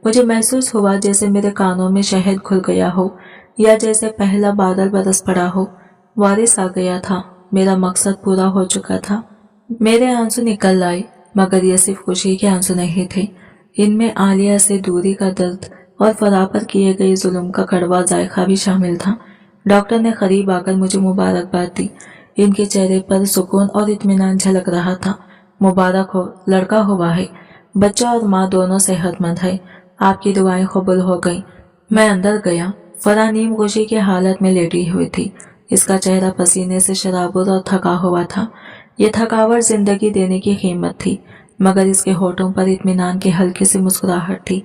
मुझे महसूस हुआ जैसे मेरे कानों में शहद घुल गया हो या जैसे पहला बादल बरस पड़ा हो। वारिस आ गया था, मेरा मकसद पूरा हो चुका था। मेरे आंसू निकल आए, मगर ये सिर्फ खुशी के आंसू नहीं थे। इनमें आलिया से दूरी का दर्द और फराह पर किए गए जुल्म का कड़वा जायका भी शामिल था। डॉक्टर ने करीब आकर मुझे मुबारकबाद दी। इनके चेहरे पर सुकून और इत्मीनान झलक रहा था। मुबारक हो, लड़का हुआ है। बच्चा और माँ दोनों सेहतमंद है। आपकी दुआएं कबूल हो गई। मैं अंदर गया। फराह नीम खुशी की हालत में लेटी हुई थी। इसका चेहरा पसीने से शराबुर और थका हुआ था। ये थकावट जिंदगी देने की कीमत थी, मगर इसके होठों पर इत्मीनान की हल्की सी मुस्कुराहट थी।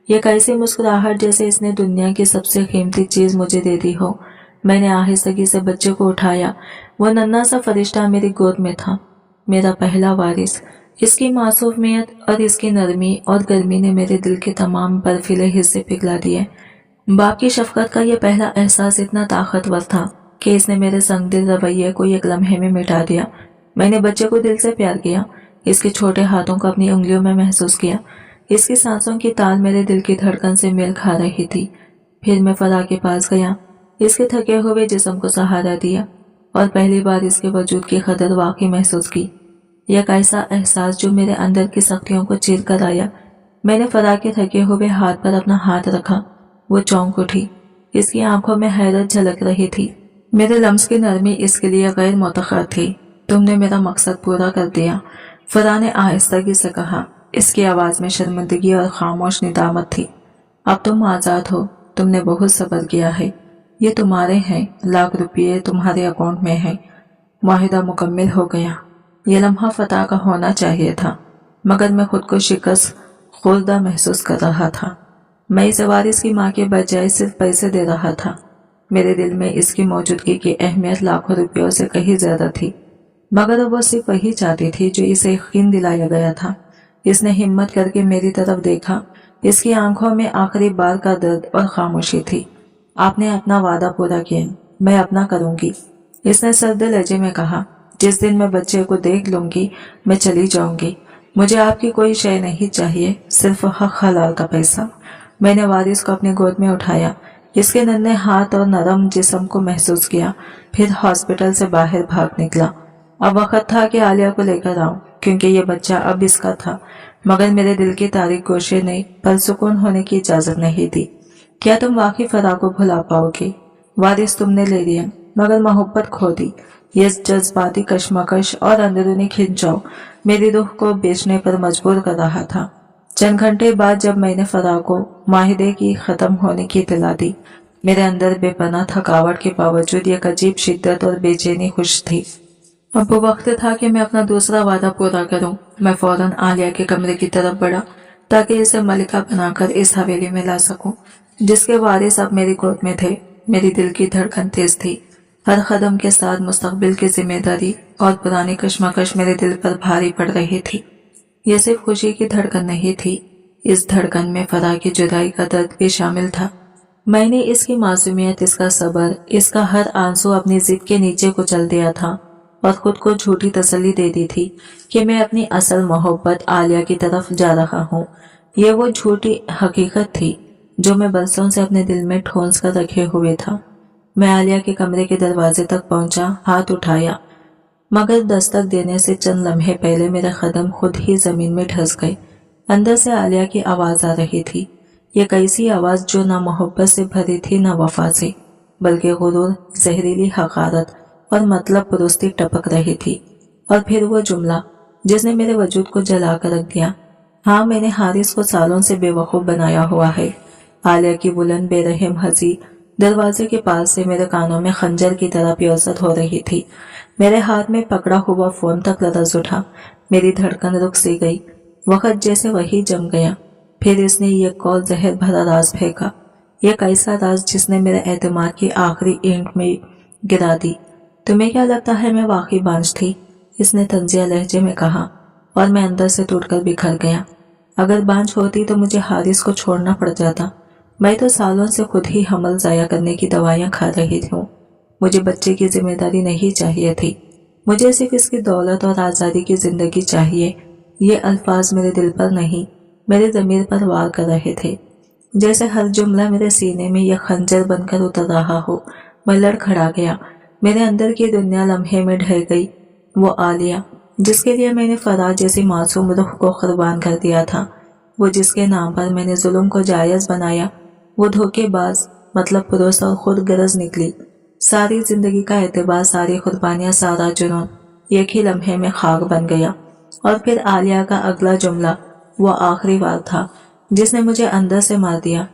एक ऐसी मुस्कुराहट जैसे इसने दुनिया की सबसे कीमती चीज मुझे दे दी हो। मैंने आहिस्तगी से बच्चे को उठाया। वो नन्हा सा फरिश्ता मेरी गोद में था, मेरा पहला वारिस। इसकी मासूमियत और इसकी नरमी और गर्मी ने मेरे दिल के तमाम बर्फीले हिस्से पिघला दिए। बाप की शफकत का यह पहला एहसास इतना ताकतवर था कि इसने मेरे संगदिल रवैये को एक लम्हे में मिटा दिया। मैंने बच्चे को दिल से प्यार किया, इसके छोटे हाथों को अपनी उंगलियों में महसूस किया। इसकी सांसों की ताल मेरे दिल की धड़कन से मेल खा रही थी। फिर मैं फराह के पास गया, इसके थके हुए जिस्म को सहारा दिया और पहली बार इसके वजूद की कदर वाकई महसूस की। एक ऐसा एहसास जो मेरे अंदर की शक्तियों को चीर कर आया। मैंने फराह के थके हुए हाथ पर अपना हाथ रखा। वो चौंक उठी, इसकी आंखों में हैरत झलक रही थी। मेरे लम्स की नरमी इसके लिए गैर मुतखर थी। तुमने मेरा मकसद पूरा कर दिया, फराह ने आहिस्तगी से कहा। इसकी आवाज में शर्मिंदगी और खामोश निदामत थी। अब तुम आजाद हो, तुमने बहुत सब्र किया है। ये तुम्हारे हैं, लाख रुपये तुम्हारे अकाउंट में हैं। मुआहिदा मुकम्मिल हो गया। ये लम्हा फतह का होना चाहिए था, मगर मैं खुद को शिकस्त खुर्दा महसूस कर रहा था। मैं इस वारिस की माँ के बजाय सिर्फ पैसे दे रहा था। मेरे दिल में इसकी मौजूदगी की अहमियत लाखों रुपयों से कहीं ज्यादा थी, मगर वो सिर्फ वही चाहती थी जो इसे यकीन दिलाया गया था। इसने हिम्मत करके मेरी तरफ देखा। इसकी आंखों में आखिरी बार का दर्द और खामोशी थी। आपने अपना वादा पूरा किया, मैं अपना करूंगी, इसने सर्द लहजे में कहा। जिस दिन मैं बच्चे को देख लूंगी मैं चली जाऊंगी। मुझे आपकी कोई शय नहीं चाहिए, सिर्फ हक हलाल का पैसा। मैंने वारिस को अपनी गोद में उठाया, इसके नन्हे हाथ और नरम जिस्म को महसूस किया। फिर हॉस्पिटल से बाहर भाग निकला। अब वक्त था कि आलिया को लेकर आऊं, क्योंकि ये बच्चा अब इसका था। मगर मेरे दिल की तारीख गोशे ने परसुकून होने की इजाजत नहीं दी। क्या तुम वाकई फराह को भुला पाओगे? वारिस तुमने ले लिया, मगर मोहब्बत खो दी। ये जज्बाती कशमकश और अंदरूनी खिंचाव मेरी रूह को बेचने पर मजबूर कर रहा था। चंद घंटे बाद जब मैंने फराह को माहिदे की खत्म होने की इत्तला दी, मेरे अंदर बेपनाह थकावट के बावजूद एक अजीब शिद्दत और बेचैनी खुश थी। अब वो वक्त था कि मैं अपना दूसरा वादा पूरा करूं। मैं फौरन आलिया के कमरे की तरफ बढ़ा ताकि इसे मलिका बनाकर इस हवेली में ला सकूं, जिसके वारिस अब मेरी गोद में थे। मेरी दिल की धड़कन तेज थी। हर कदम के साथ मुस्तकबिल की जिम्मेदारी और पुरानी कशमकश मेरे दिल पर भारी पड़ रही थी। यह सिर्फ खुशी की धड़कन नहीं थी, इस धड़कन में फराह की जुदाई का दर्द भी शामिल था। मैंने इसकी मासूमियत, इसका सब्र, इसका हर आंसू अपनी जिद के नीचे कुचल दिया था और खुद को झूठी तसल्ली दे दी थी कि मैं अपनी असल मोहब्बत आलिया की तरफ जा रहा हूँ। ये वो झूठी हकीकत थी जो मैं बरसों से अपने दिल में ठोंस कर रखे हुए था। मैं आलिया के कमरे के दरवाजे तक पहुंचा, हाथ उठाया, मगर दस्तक देने से चंद लम्हे पहले मेरे कदम खुद ही जमीन में धंस गए। अंदर से आलिया की आवाज आ रही थी। एक ऐसी आवाज जो ना मोहब्बत से भरी थी ना वफा से, बल्कि गुरूर, जहरीली हकारत और मतलब पुरुस्ती टपक रही थी। और फिर वो जुमला जिसने मेरे वजूद को जला कर रख दिया। हाँ, मैंने हारिस को सालों से बेवकूफ बनाया हुआ है। आलिया की बुलंद बेरहम हंसी दरवाजे के पास से मेरे कानों में खंजर की तरह प्योसत हो रही थी। मेरे हाथ में पकड़ा हुआ फोन तक लरज उठा। मेरी धड़कन रुक सी गई। वक्त जैसे वही जम गया। फिर इसने ये कॉल जहर भरा राज फेंका, एक ऐसा राज जिसने मेरे एतमाद की आखिरी ईंट में गिरा दी। तुम्हें क्या लगता है मैं वाकई बांझ थी? इसने तंजिया लहजे में कहा और मैं अंदर से टूटकर बिखर गया। अगर बांझ होती तो मुझे हारिस को छोड़ना पड़ जाता। मैं तो सालों से खुद ही हमल जाया करने की दवाइयां खा रही थी। मुझे बच्चे की जिम्मेदारी नहीं चाहिए थी, मुझे सिर्फ इसकी दौलत और आज़ादी की जिंदगी चाहिए। ये अल्फाज मेरे दिल पर नहीं, मेरे ज़मीर पर वार कर रहे थे। जैसे हर जुमला मेरे सीने में यह खंजर बनकर उतर रहा हो। मैं लड़खड़ा गया। मेरे अंदर की दुनिया लम्हे में ढह गई। वो आलिया जिसके लिए मैंने फराज जैसी मासूम रूह को कुर्बान कर दिया था, वो जिसके नाम पर मैंने जुल्म को जायज बनाया, वो धोखेबाज मतलब पुरुष और खुद गरज निकली। सारी जिंदगी का एतबार, सारी कुर्बानियां, सारा जुनून एक ही लम्हे में खाक बन गया। और फिर आलिया का अगला जुमला वो आखिरी वार था जिसने मुझे अंदर से मार दिया।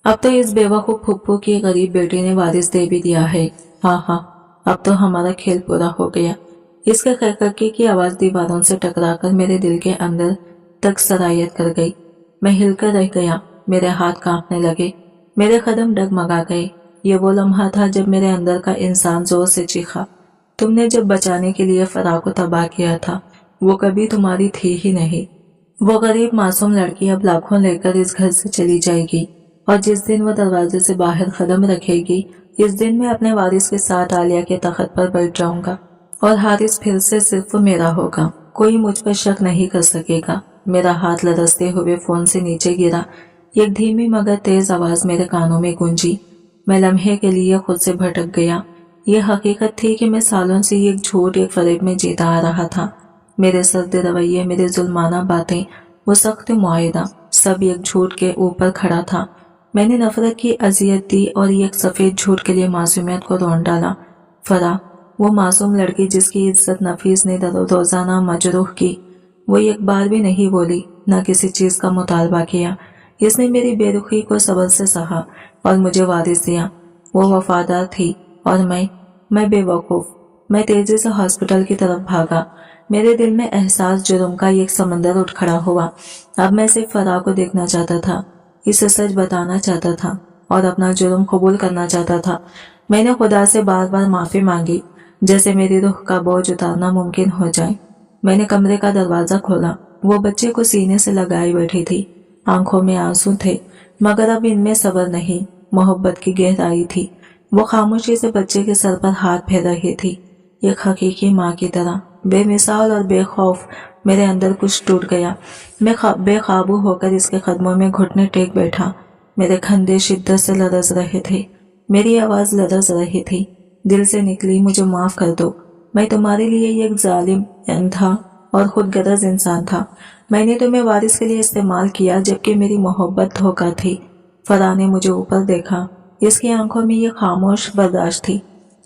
अब तो इस बेवकूफ फुप्पू की गरीब बेटी ने वारिस दे भी दिया है। हाँ हाँ, अब तो हमारा खेल पूरा हो गया। इसके खड़खड़ाने की आवाज दीवारों से टकराकर मेरे दिल के अंदर तक सरायत कर गई। मैं हिलकर रह गया। मेरे हाथ कांपने लगे, मेरे कदम डगमगा गए। ये वो लम्हा था जब मेरे अंदर का इंसान जोर से चीखा, तुमने जब बचाने के लिए फराह को तबाह किया था, वो कभी तुम्हारी थी ही नहीं। वो गरीब मासूम लड़की अब लाखों लेकर इस घर से चली जाएगी, और जिस दिन वो दरवाजे से बाहर कदम रखेगी, इस दिन मैं अपने वारिस के साथ आलिया के तख्त पर बैठ जाऊंगा और हारिस फिर से सिर्फ मेरा होगा। कोई मुझ पर शक नहीं कर सकेगा। मेरा हाथ लरसते हुए फोन से नीचे गिरा। एक धीमी मगर तेज आवाज मेरे कानों में गूंजी। मैं लम्हे के लिए खुद से भटक गया। ये हकीकत थी कि मैं सालों से एक झूठ, एक फरेब में जीता आ रहा था। मेरे सर्द रवैये, मेरे जुल्माना बातें, वो सख्त मुआहिदा, सब एक झूठ के ऊपर खड़ा था। मैंने नफरत की अजियत दी और एक सफेद झूठ के लिए मासूमियत को रोन डाला। फराह, वो मासूम लड़की जिसकी इज्जत नफीस ने रोजाना मजरूह की, वो एक बार भी नहीं बोली, न किसी चीज का मुतालबा किया। इसने मेरी बेरुखी को सब्र से सहा और मुझे वारिस दिया। वो वफादार थी और मैं बेवकूफ। मैं तेजी से हॉस्पिटल की तरफ भागा। मेरे दिल में एहसास जुर्म का एक समंदर उठ खड़ा हुआ। अब मैं सिर्फ फराह को देखना चाहता था, इसे सच बताना चाहता था और अपना जुर्म कबूल करना चाहता था। मैंने खुदा से बार बार माफी मांगी, जैसे मेरी रूह का बोझ उतारना मुमकिन हो जाए। मैंने कमरे का दरवाजा खोला। वो बच्चे को सीने से लगाई बैठी थी। आंखों में आंसू थे, मगर अब इनमें सब्र नहीं, मोहब्बत की गहराई थी। वो खामोशी से बच्चे के सर पर हाथ फेर रही थी, एक हकीकी माँ की तरह। बेमिसाल और बेखौफ मेरे अंदर कुछ टूट गया। मैं बेकाबू होकर इसके कदमों में घुटने टेक बैठा। मेरे कंधे शिद्दत से लरज रहे थे, मेरी आवाज लरज रही थी। दिल से निकली, मुझे माफ कर दो। मैं तुम्हारे लिए एक जालिम, अंधा और खुदगर्ज इंसान था। मैंने तुम्हें वारिस के लिए इस्तेमाल किया, जबकि मेरी मोहब्बत धोखा थी। फराह ने मुझे ऊपर देखा। इसकी आंखों में ये खामोश बर्दाश्त थी,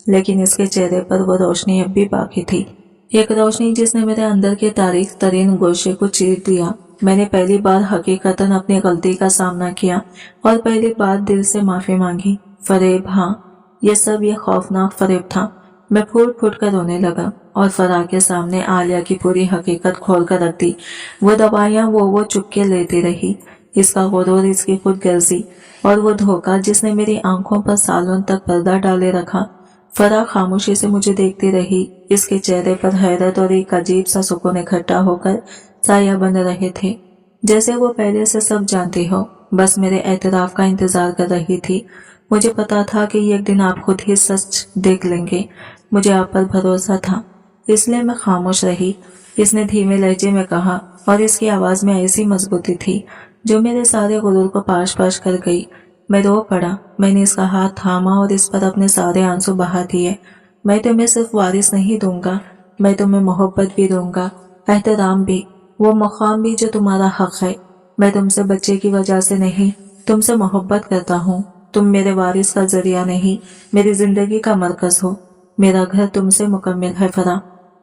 लेकिन इसके चेहरे पर वो रोशनी अब भी बाकी थी, एक रोशनी जिसने मेरे अंदर के तारीख तरीन गोशे को चीर दिया। मैंने पहली बार हकीकतन अपनी गलती का सामना किया और पहली बार दिल से माफी मांगी। फरेब, हाँ, ये सब ये खौफनाक फरेब था। मैं फूट फूट कर रोने लगा और फराह के सामने आलिया की पूरी हकीकत खोल कर रख दी। वो दवाइयां वो चुपके लेती रही, इसका गुरूर, इसकी खुदगर्जी और वो धोखा जिसने मेरी आंखों पर सालों तक पर्दा डाले रखा। फराह खामोशी से मुझे देखती रही। इसके चेहरे पर हैरत और एक अजीब सा सुकून इकट्ठा होकर साया बन रहे थे, जैसे वो पहले से सब जानती हो, बस मेरे एतराफ का इंतजार कर रही थी। मुझे पता था कि एक दिन आप खुद ही सच देख लेंगे। मुझे आप पर भरोसा था, इसलिए मैं खामोश रही। इसने धीमे लहजे में कहा और इसकी आवाज में ऐसी मजबूती थी जो मेरे सारे गुरूर को पाश पाश कर गई। मैं रो पड़ा। मैंने इसका हाथ थामा और इस पर अपने सारे आंसू बहा दिए। मैं तुम्हें सिर्फ वारिस नहीं दूंगा, मैं तुम्हें मोहब्बत भी दूंगा, एहतराम भी, वो मकाम भी जो तुम्हारा हक है। मैं तुमसे बच्चे की वजह से नहीं, तुमसे मोहब्बत करता हूँ। तुम मेरे वारिस का जरिया नहीं, मेरी जिंदगी का मरकज हो। मेरा घर तुमसे मुकम्मल है फराह।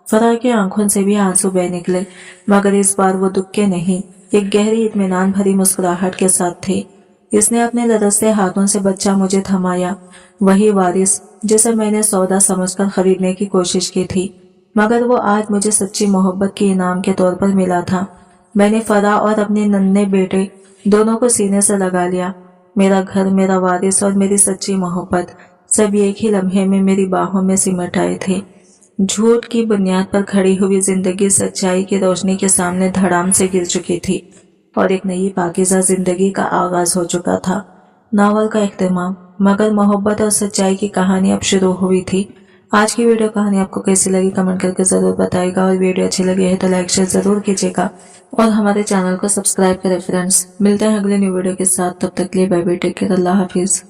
फराह की आंखों से भी आंसू बह निकले, मगर इस बार वो दुख के नहीं, एक गहरी इत्मीनान भरी मुस्कुराहट के साथ थे। इसने अपने लरसते हाथों से बच्चा मुझे थमाया, वही वारिस जिसे मैंने सौदा समझकर खरीदने की कोशिश की थी, मगर वो आज मुझे सच्ची मोहब्बत के इनाम के तौर पर मिला था। मैंने फराह और अपने नन्हे बेटे दोनों को सीने से लगा लिया। मेरा घर, मेरा वारिस और मेरी सच्ची मोहब्बत सब एक ही लम्हे में मेरी बाहों में सिमट आए थे। झूठ की बुनियाद पर खड़ी हुई जिंदगी सच्चाई की रोशनी के सामने धड़ाम से गिर चुकी थी और एक नई पाकीज़ा जिंदगी का आगाज हो चुका था। नावल का इख्तिताम, मगर मोहब्बत और सच्चाई की कहानी अब शुरू हुई थी। आज की वीडियो कहानी आपको कैसी लगी कमेंट करके जरूर बताइएगा, और वीडियो अच्छी लगी है तो लाइक शेयर जरूर कीजिएगा और हमारे चैनल को सब्सक्राइब करें फ्रेंड्स। मिलते हैं अगले न्यू वीडियो के साथ, तब तक के लिए बाय बाय, टेक केयर, अल्लाह हाफिज।